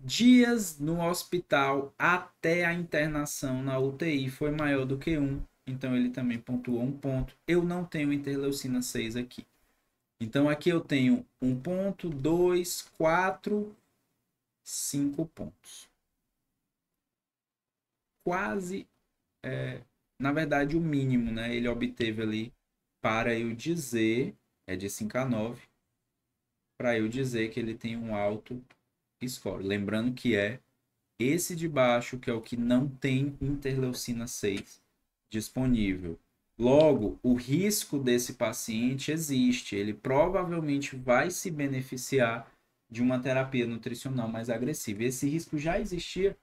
Dias no hospital até a internação na UTI foi maior do que 1. Então, ele também pontuou 1 ponto. Eu não tenho interleucina 6 aqui. Então, aqui eu tenho 1 ponto, 2, 4, 5 pontos. Quase, na verdade, o mínimo, né? Ele obteve ali para eu dizer, é de 5 a 9, para eu dizer que ele tem um alto score. Lembrando que é esse de baixo, que é o que não tem interleucina 6 disponível. Logo, o risco desse paciente existe. Ele provavelmente vai se beneficiar de uma terapia nutricional mais agressiva. Esse risco já existia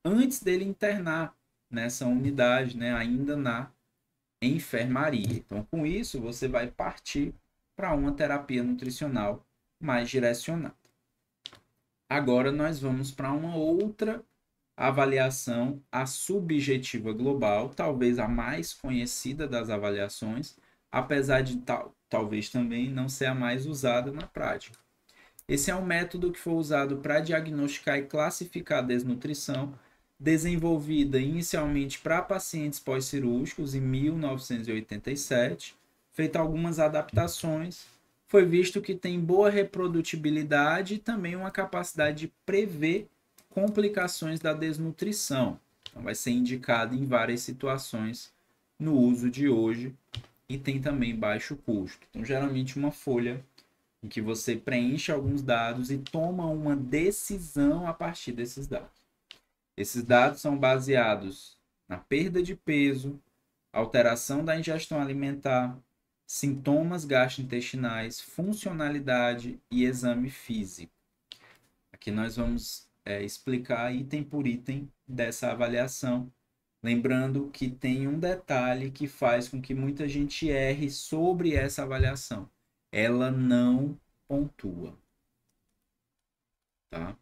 antes dele internar nessa unidade, né? Ainda na enfermaria. Então, com isso, você vai partir para uma terapia nutricional mais direcionada. Agora, nós vamos para uma outra avaliação, a subjetiva global, talvez a mais conhecida das avaliações, apesar de talvez também não ser a mais usada na prática. Esse é um método que foi usado para diagnosticar e classificar a desnutrição, desenvolvida inicialmente para pacientes pós-cirúrgicos em 1987, feita algumas adaptações, foi visto que tem boa reprodutibilidade e também uma capacidade de prever complicações da desnutrição. Então, vai ser indicado em várias situações no uso de hoje e tem também baixo custo. Então, geralmente uma folha em que você preenche alguns dados e toma uma decisão a partir desses dados. Esses dados são baseados na perda de peso, alteração da ingestão alimentar, sintomas gastrointestinais, funcionalidade e exame físico. Aqui nós vamos explicar item por item dessa avaliação. Lembrando que tem um detalhe que faz com que muita gente erre sobre essa avaliação. Ela não pontua. Tá?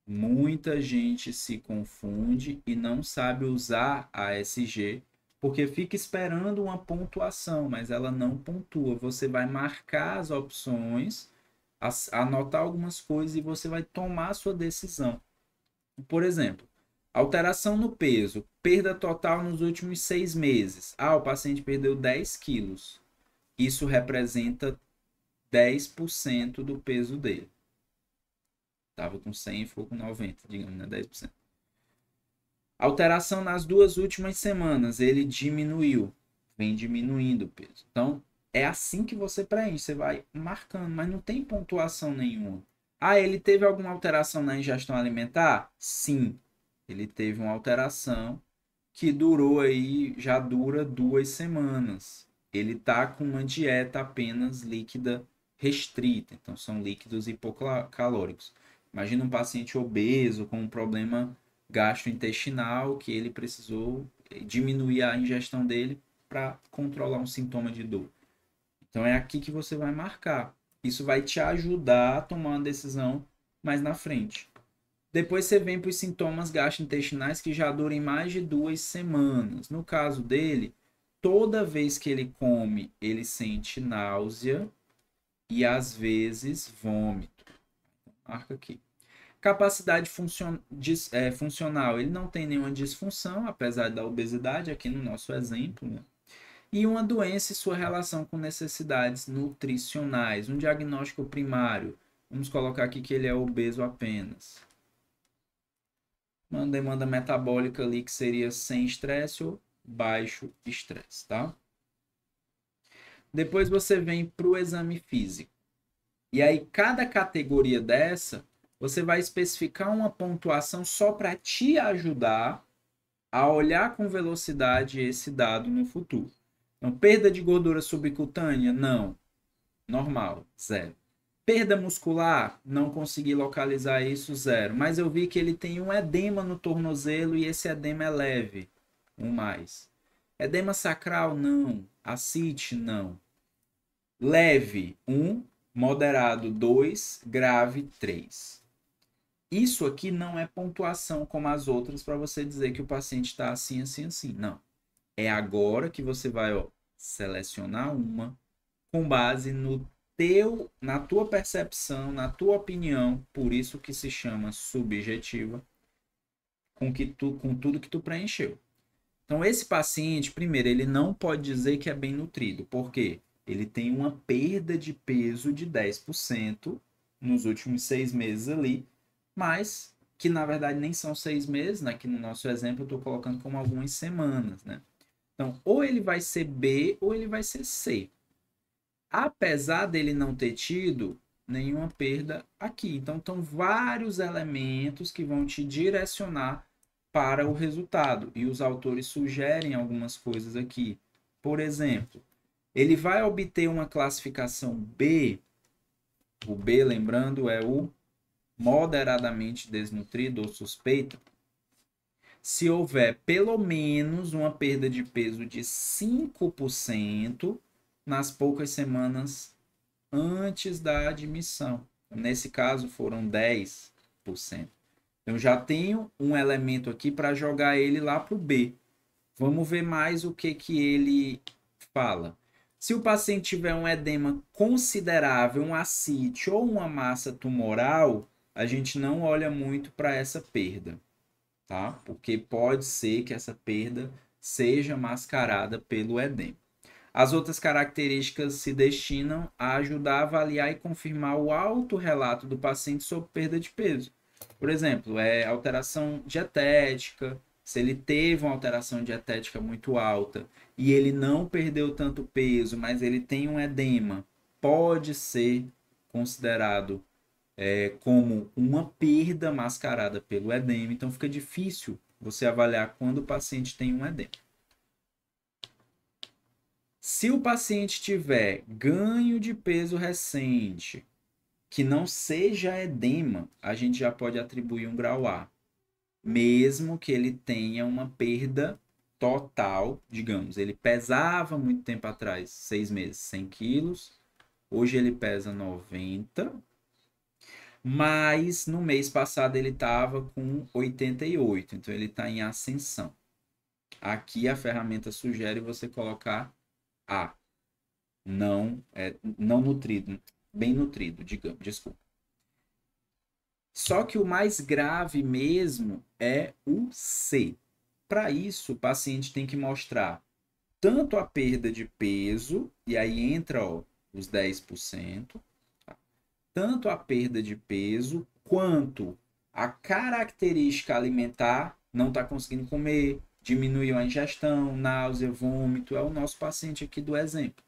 Muita gente se confunde e não sabe usar a ASG porque fica esperando uma pontuação, mas ela não pontua. Você vai marcar as opções, anotar algumas coisas e você vai tomar a sua decisão. Por exemplo, alteração no peso, perda total nos últimos 6 meses. O paciente perdeu 10 quilos. Isso representa 10% do peso dele. Estava com 100 e ficou com 90, digamos, né? 10%. Alteração nas 2 últimas semanas, ele diminuiu. Vem diminuindo o peso. Então, é assim que você preenche. Você vai marcando, mas não tem pontuação nenhuma. Ele teve alguma alteração na ingestão alimentar? Sim. Ele teve uma alteração que durou aí, já dura 2 semanas. Ele tá com uma dieta apenas líquida restrita. Então, são líquidos hipocalóricos. Imagina um paciente obeso com um problema gastrointestinal que ele precisou diminuir a ingestão dele para controlar um sintoma de dor. Então é aqui que você vai marcar. Isso vai te ajudar a tomar uma decisão mais na frente. Depois você vem para os sintomas gastrointestinais que já duram mais de 2 semanas. No caso dele, toda vez que ele come, ele sente náusea e às vezes vômito. Marca aqui. Capacidade funcional, ele não tem nenhuma disfunção, apesar da obesidade, aqui no nosso exemplo, né? E uma doença e sua relação com necessidades nutricionais. Um diagnóstico primário, vamos colocar aqui que ele é obeso apenas. Uma demanda metabólica ali que seria sem estresse ou baixo estresse, tá? Depois você vem para o exame físico. E aí, cada categoria dessa, você vai especificar uma pontuação só para te ajudar a olhar com velocidade esse dado no futuro. Então, perda de gordura subcutânea? Não. Normal, 0. Perda muscular? Não consegui localizar isso, 0. Mas eu vi que ele tem um edema no tornozelo e esse edema é leve, 1 mais. Edema sacral? Não. Ascite? Não. Leve, 1. Moderado, 2. Grave, 3. Isso aqui não é pontuação como as outras para você dizer que o paciente está assim, assim, assim. Não. É agora que você vai selecionar uma com base na tua percepção, na tua opinião, por isso que se chama subjetiva, com tudo que tu preencheu. Então, esse paciente, primeiro, ele não pode dizer que é bem nutrido. Por quê? Ele tem uma perda de peso de 10% nos últimos 6 meses ali, mas que na verdade nem são 6 meses, né? Que no nosso exemplo eu estou colocando como algumas semanas, né? Então, ou ele vai ser B ou ele vai ser C. Apesar dele não ter tido nenhuma perda aqui. Então, estão vários elementos que vão te direcionar para o resultado. E os autores sugerem algumas coisas aqui. Por exemplo, ele vai obter uma classificação B. O B, lembrando, é o moderadamente desnutrido ou suspeito, se houver pelo menos uma perda de peso de 5% nas poucas semanas antes da admissão. Nesse caso foram 10%. Eu já tenho um elemento aqui para jogar ele lá para o B. Vamos ver mais o que ele fala. Se o paciente tiver um edema considerável, um ascite ou uma massa tumoral, a gente não olha muito para essa perda, tá? Porque pode ser que essa perda seja mascarada pelo edema. As outras características se destinam a ajudar a avaliar e confirmar o autorrelato do paciente sobre perda de peso. Por exemplo, alteração dietética, se ele teve uma alteração dietética muito alta e ele não perdeu tanto peso, mas ele tem um edema, pode ser considerado como uma perda mascarada pelo edema. Então fica difícil você avaliar quando o paciente tem um edema. Se o paciente tiver ganho de peso recente, que não seja edema, a gente já pode atribuir um grau A, mesmo que ele tenha uma perda total, digamos, ele pesava muito tempo atrás, 6 meses, 100 quilos, hoje ele pesa 90, mas no mês passado ele estava com 88, então ele está em ascensão. Aqui a ferramenta sugere você colocar A, não nutrido, bem nutrido, digamos, desculpa. Só que o mais grave mesmo é o C. Para isso, o paciente tem que mostrar tanto a perda de peso, e aí entra os 10%, tanto a perda de peso, quanto a característica alimentar, não está conseguindo comer, diminuiu a ingestão, náusea, vômito, é o nosso paciente aqui do exemplo.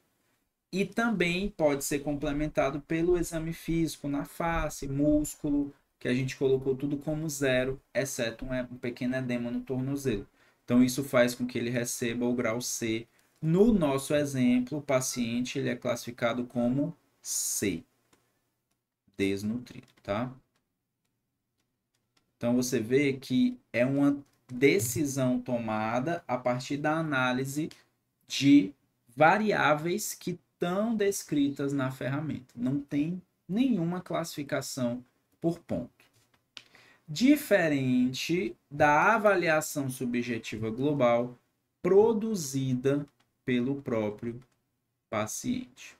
E também pode ser complementado pelo exame físico na face, músculo, que a gente colocou tudo como 0, exceto um pequeno edema no tornozelo. Então isso faz com que ele receba o grau C. No nosso exemplo, o paciente ele é classificado como C, desnutrido, tá? Então você vê que é uma decisão tomada a partir da análise de variáveis que estão descritas na ferramenta. Não tem nenhuma classificação por ponto. Diferente da avaliação subjetiva global produzida pelo próprio paciente.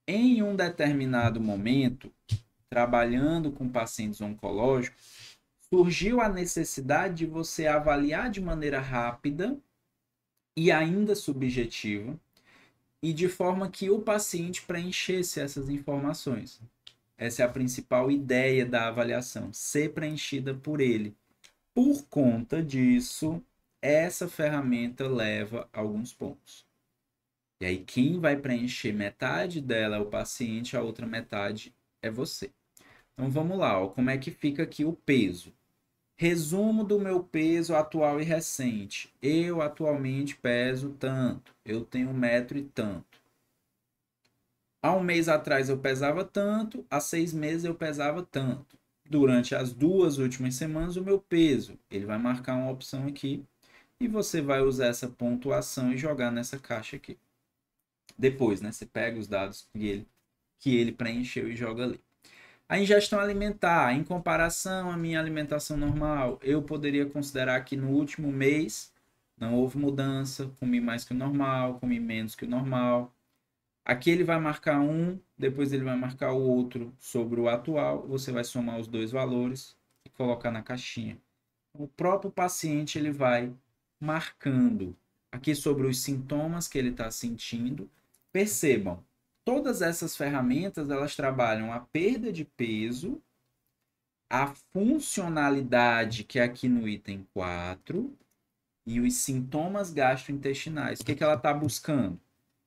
Em um determinado momento, trabalhando com pacientes oncológicos, surgiu a necessidade de você avaliar de maneira rápida e ainda subjetiva, e de forma que o paciente preenchesse essas informações. Essa é a principal ideia da avaliação, ser preenchida por ele. Por conta disso, essa ferramenta leva alguns pontos. E aí, quem vai preencher metade dela é o paciente, a outra metade é você. Então, vamos lá, ó, como é que fica aqui o peso? Resumo do meu peso atual e recente. Eu atualmente peso tanto. Eu tenho 1 metro e tanto. Há um mês atrás eu pesava tanto. Há 6 meses eu pesava tanto. Durante as 2 últimas semanas, o meu peso. Ele vai marcar uma opção aqui. E você vai usar essa pontuação e jogar nessa caixa aqui. Depois, né? Você pega os dados que ele preencheu e joga ali. A ingestão alimentar, em comparação à minha alimentação normal, eu poderia considerar que no último mês não houve mudança, comi mais que o normal, comi menos que o normal. Aqui ele vai marcar um, depois ele vai marcar o outro sobre o atual, você vai somar os dois valores e colocar na caixinha. O próprio paciente ele vai marcando aqui sobre os sintomas que ele está sentindo. Percebam, todas essas ferramentas, elas trabalham a perda de peso, a funcionalidade, que é aqui no item 4, e os sintomas gastrointestinais. O que ela está buscando?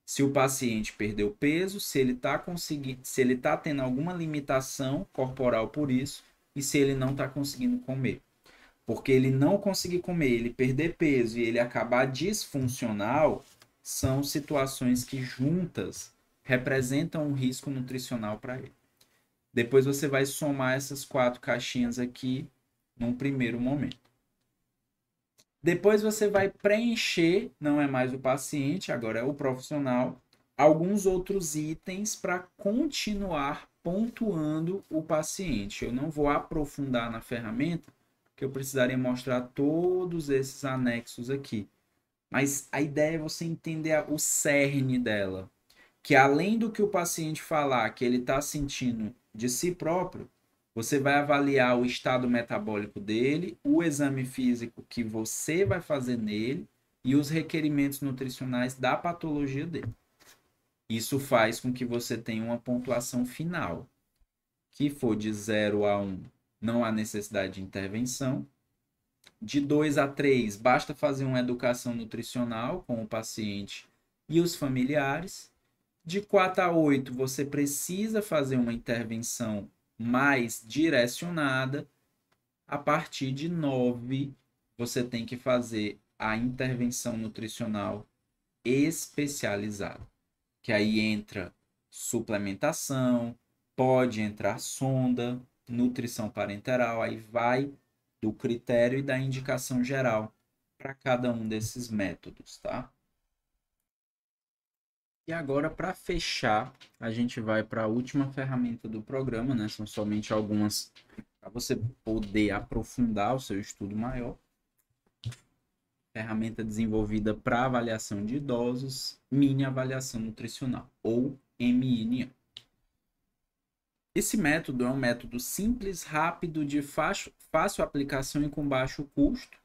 Se o paciente perdeu peso, se ele está conseguindo, se ele está tendo alguma limitação corporal por isso, e se ele não está conseguindo comer. Porque ele não conseguir comer, ele perder peso e ele acabar disfuncional, são situações que juntas representam um risco nutricional para ele. Depois você vai somar essas 4 caixinhas aqui num primeiro momento. Depois você vai preencher, não é mais o paciente, agora é o profissional, alguns outros itens para continuar pontuando o paciente. Eu não vou aprofundar na ferramenta, porque eu precisaria mostrar todos esses anexos aqui. Mas a ideia é você entender o cerne dela, que além do que o paciente falar que ele está sentindo de si próprio, você vai avaliar o estado metabólico dele, o exame físico que você vai fazer nele e os requerimentos nutricionais da patologia dele. Isso faz com que você tenha uma pontuação final, que for de 0 a 1, não há necessidade de intervenção. De 2 a 3, basta fazer uma educação nutricional com o paciente e os familiares. De 4 a 8, você precisa fazer uma intervenção mais direcionada. A partir de 9, você tem que fazer a intervenção nutricional especializada, que aí entra suplementação, pode entrar sonda, nutrição parenteral, aí vai do critério e da indicação geral para cada um desses métodos, tá? E agora, para fechar, a gente vai para a última ferramenta do programa, né? São somente algumas para você poder aprofundar o seu estudo maior. Ferramenta desenvolvida para avaliação de idosos, mini avaliação nutricional, ou MNA. Esse método é um método simples, rápido, de fácil aplicação e com baixo custo,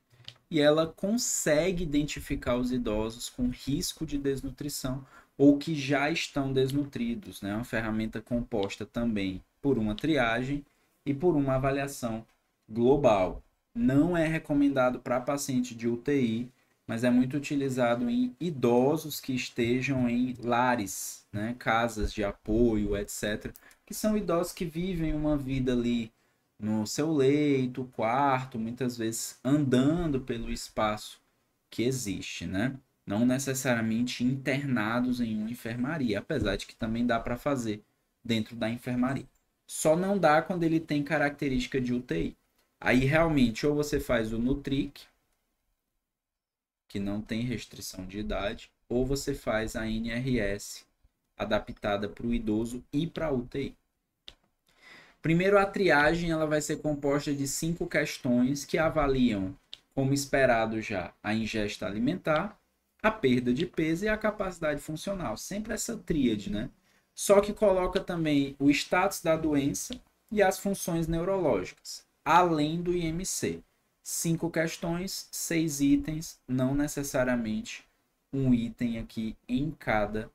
e ela consegue identificar os idosos com risco de desnutrição ou que já estão desnutridos, né? É uma ferramenta composta também por uma triagem e por uma avaliação global. Não é recomendado para paciente de UTI, mas é muito utilizado em idosos que estejam em lares, né? Casas de apoio, etc., que são idosos que vivem uma vida ali no seu leito, quarto, muitas vezes andando pelo espaço que existe, né? Não necessariamente internados em uma enfermaria, apesar de que também dá para fazer dentro da enfermaria. Só não dá quando ele tem característica de UTI. Aí realmente ou você faz o Nutric, que não tem restrição de idade, ou você faz a NRS, adaptada para o idoso e para a UTI. Primeiro, a triagem ela vai ser composta de 5 questões que avaliam, como esperado já, a ingesta alimentar, a perda de peso e a capacidade funcional. Sempre essa tríade, né? Só que coloca também o status da doença e as funções neurológicas, além do IMC. 5 questões, 6 itens, não necessariamente um item aqui em cada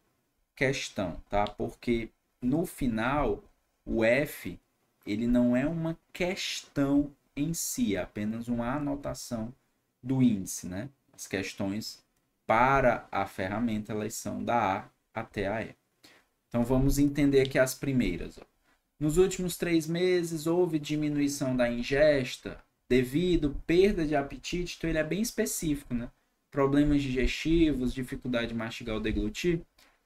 questão, tá? Porque no final, o F ele não é uma questão em si, é apenas uma anotação do índice, né? As questões para a ferramenta, elas são da A até a E. Então, vamos entender aqui as primeiras. Ó. Nos últimos 3 meses, houve diminuição da ingesta devido perda de apetite, então ele é bem específico, né? Problemas digestivos, dificuldade de mastigar ou deglutir,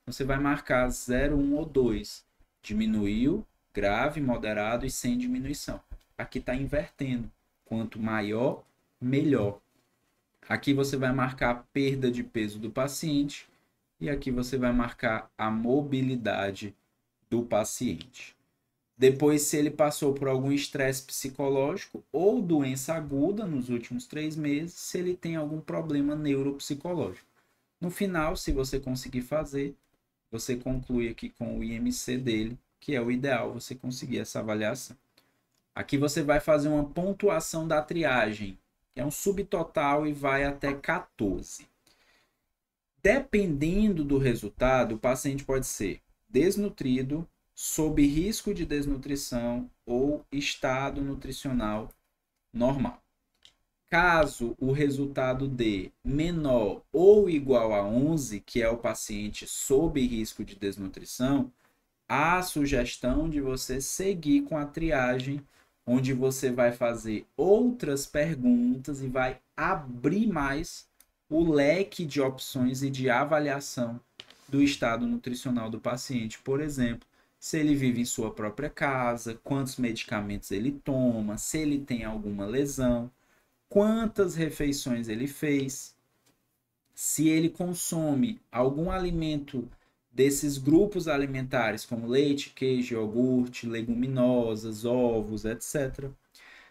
você vai marcar 0, 1 ou 2. Diminuiu, grave, moderado e sem diminuição. Aqui está invertendo. Quanto maior, melhor. Aqui você vai marcar a perda de peso do paciente e aqui você vai marcar a mobilidade do paciente. Depois, se ele passou por algum estresse psicológico ou doença aguda nos últimos 3 meses, se ele tem algum problema neuropsicológico. No final, se você conseguir fazer, você conclui aqui com o IMC dele, que é o ideal você conseguir essa avaliação. Aqui você vai fazer uma pontuação da triagem, que é um subtotal e vai até 14. Dependendo do resultado, o paciente pode ser desnutrido, sob risco de desnutrição ou estado nutricional normal. Caso o resultado dê menor ou igual a 11, que é o paciente sob risco de desnutrição, há a sugestão de você seguir com a triagem, onde você vai fazer outras perguntas e vai abrir mais o leque de opções e de avaliação do estado nutricional do paciente. Por exemplo, se ele vive em sua própria casa, quantos medicamentos ele toma, se ele tem alguma lesão, quantas refeições ele fez, se ele consome algum alimento desses grupos alimentares, como leite, queijo, iogurte, leguminosas, ovos, etc.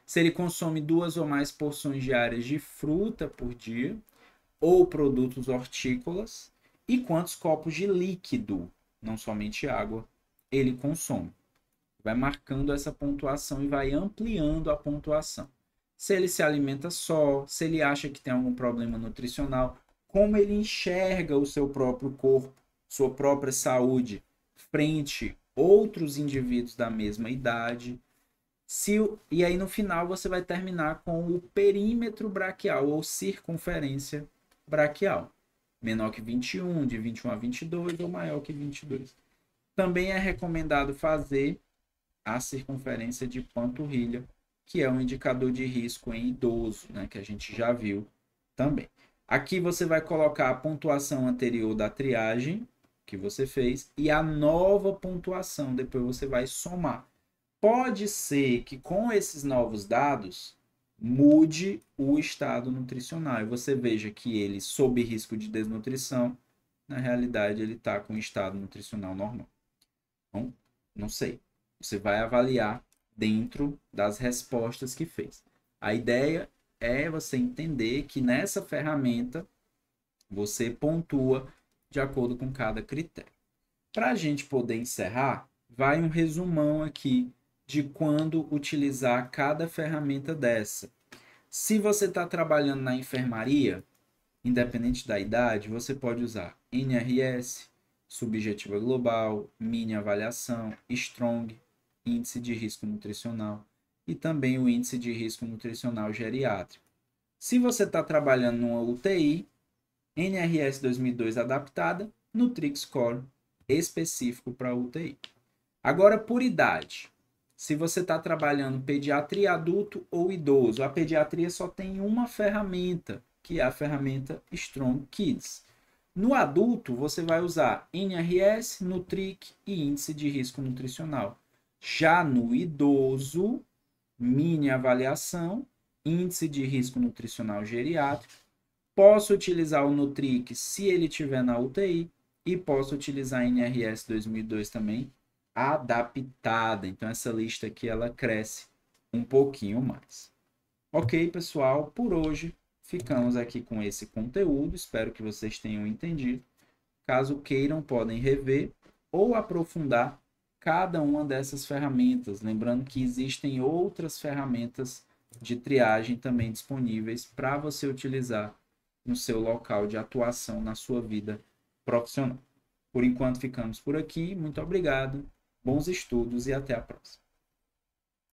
Se ele consome 2 ou mais porções diárias de fruta por dia, ou produtos hortícolas, e quantos copos de líquido, não somente água, ele consome. Vai marcando essa pontuação e vai ampliando a pontuação. Se ele se alimenta só, se ele acha que tem algum problema nutricional, como ele enxerga o seu próprio corpo, sua própria saúde, frente a outros indivíduos da mesma idade. E aí no final você vai terminar com o perímetro braquial ou circunferência braquial. Menor que 21, de 21 a 22 ou maior que 22. Também é recomendado fazer a circunferência de panturrilha, que é um indicador de risco em idoso, né, que a gente já viu também. Aqui você vai colocar a pontuação anterior da triagem que você fez e a nova pontuação. Depois você vai somar. Pode ser que com esses novos dados mude o estado nutricional. E você veja que ele, sob risco de desnutrição, na realidade ele está com estado nutricional normal. Então, não sei. Você vai avaliar dentro das respostas que fez. A ideia é você entender que nessa ferramenta você pontua de acordo com cada critério. Para a gente poder encerrar, vai um resumão aqui de quando utilizar cada ferramenta dessa. Se você está trabalhando na enfermaria, independente da idade, você pode usar NRS, Subjetiva Global, Mini Avaliação, Strong, Índice de Risco Nutricional e também o Índice de Risco Nutricional Geriátrico. Se você está trabalhando numa UTI, NRS 2002 adaptada, Nutri-Score específico para UTI. Agora, por idade. Se você está trabalhando pediatria adulto ou idoso, a pediatria só tem uma ferramenta, que é a ferramenta Strong Kids. No adulto, você vai usar NRS, Nutric e Índice de Risco Nutricional. Já no idoso, Mini Avaliação, Índice de Risco Nutricional Geriátrico. Posso utilizar o Nutric se ele estiver na UTI e posso utilizar a NRS 2002 também, adaptada. Então, essa lista aqui, ela cresce um pouquinho mais. Ok, pessoal? Por hoje, ficamos aqui com esse conteúdo. Espero que vocês tenham entendido. Caso queiram, podem rever ou aprofundar cada uma dessas ferramentas. Lembrando que existem outras ferramentas de triagem também disponíveis para você utilizar no seu local de atuação, na sua vida profissional. Por enquanto, ficamos por aqui. Muito obrigado. Bons estudos e até a próxima.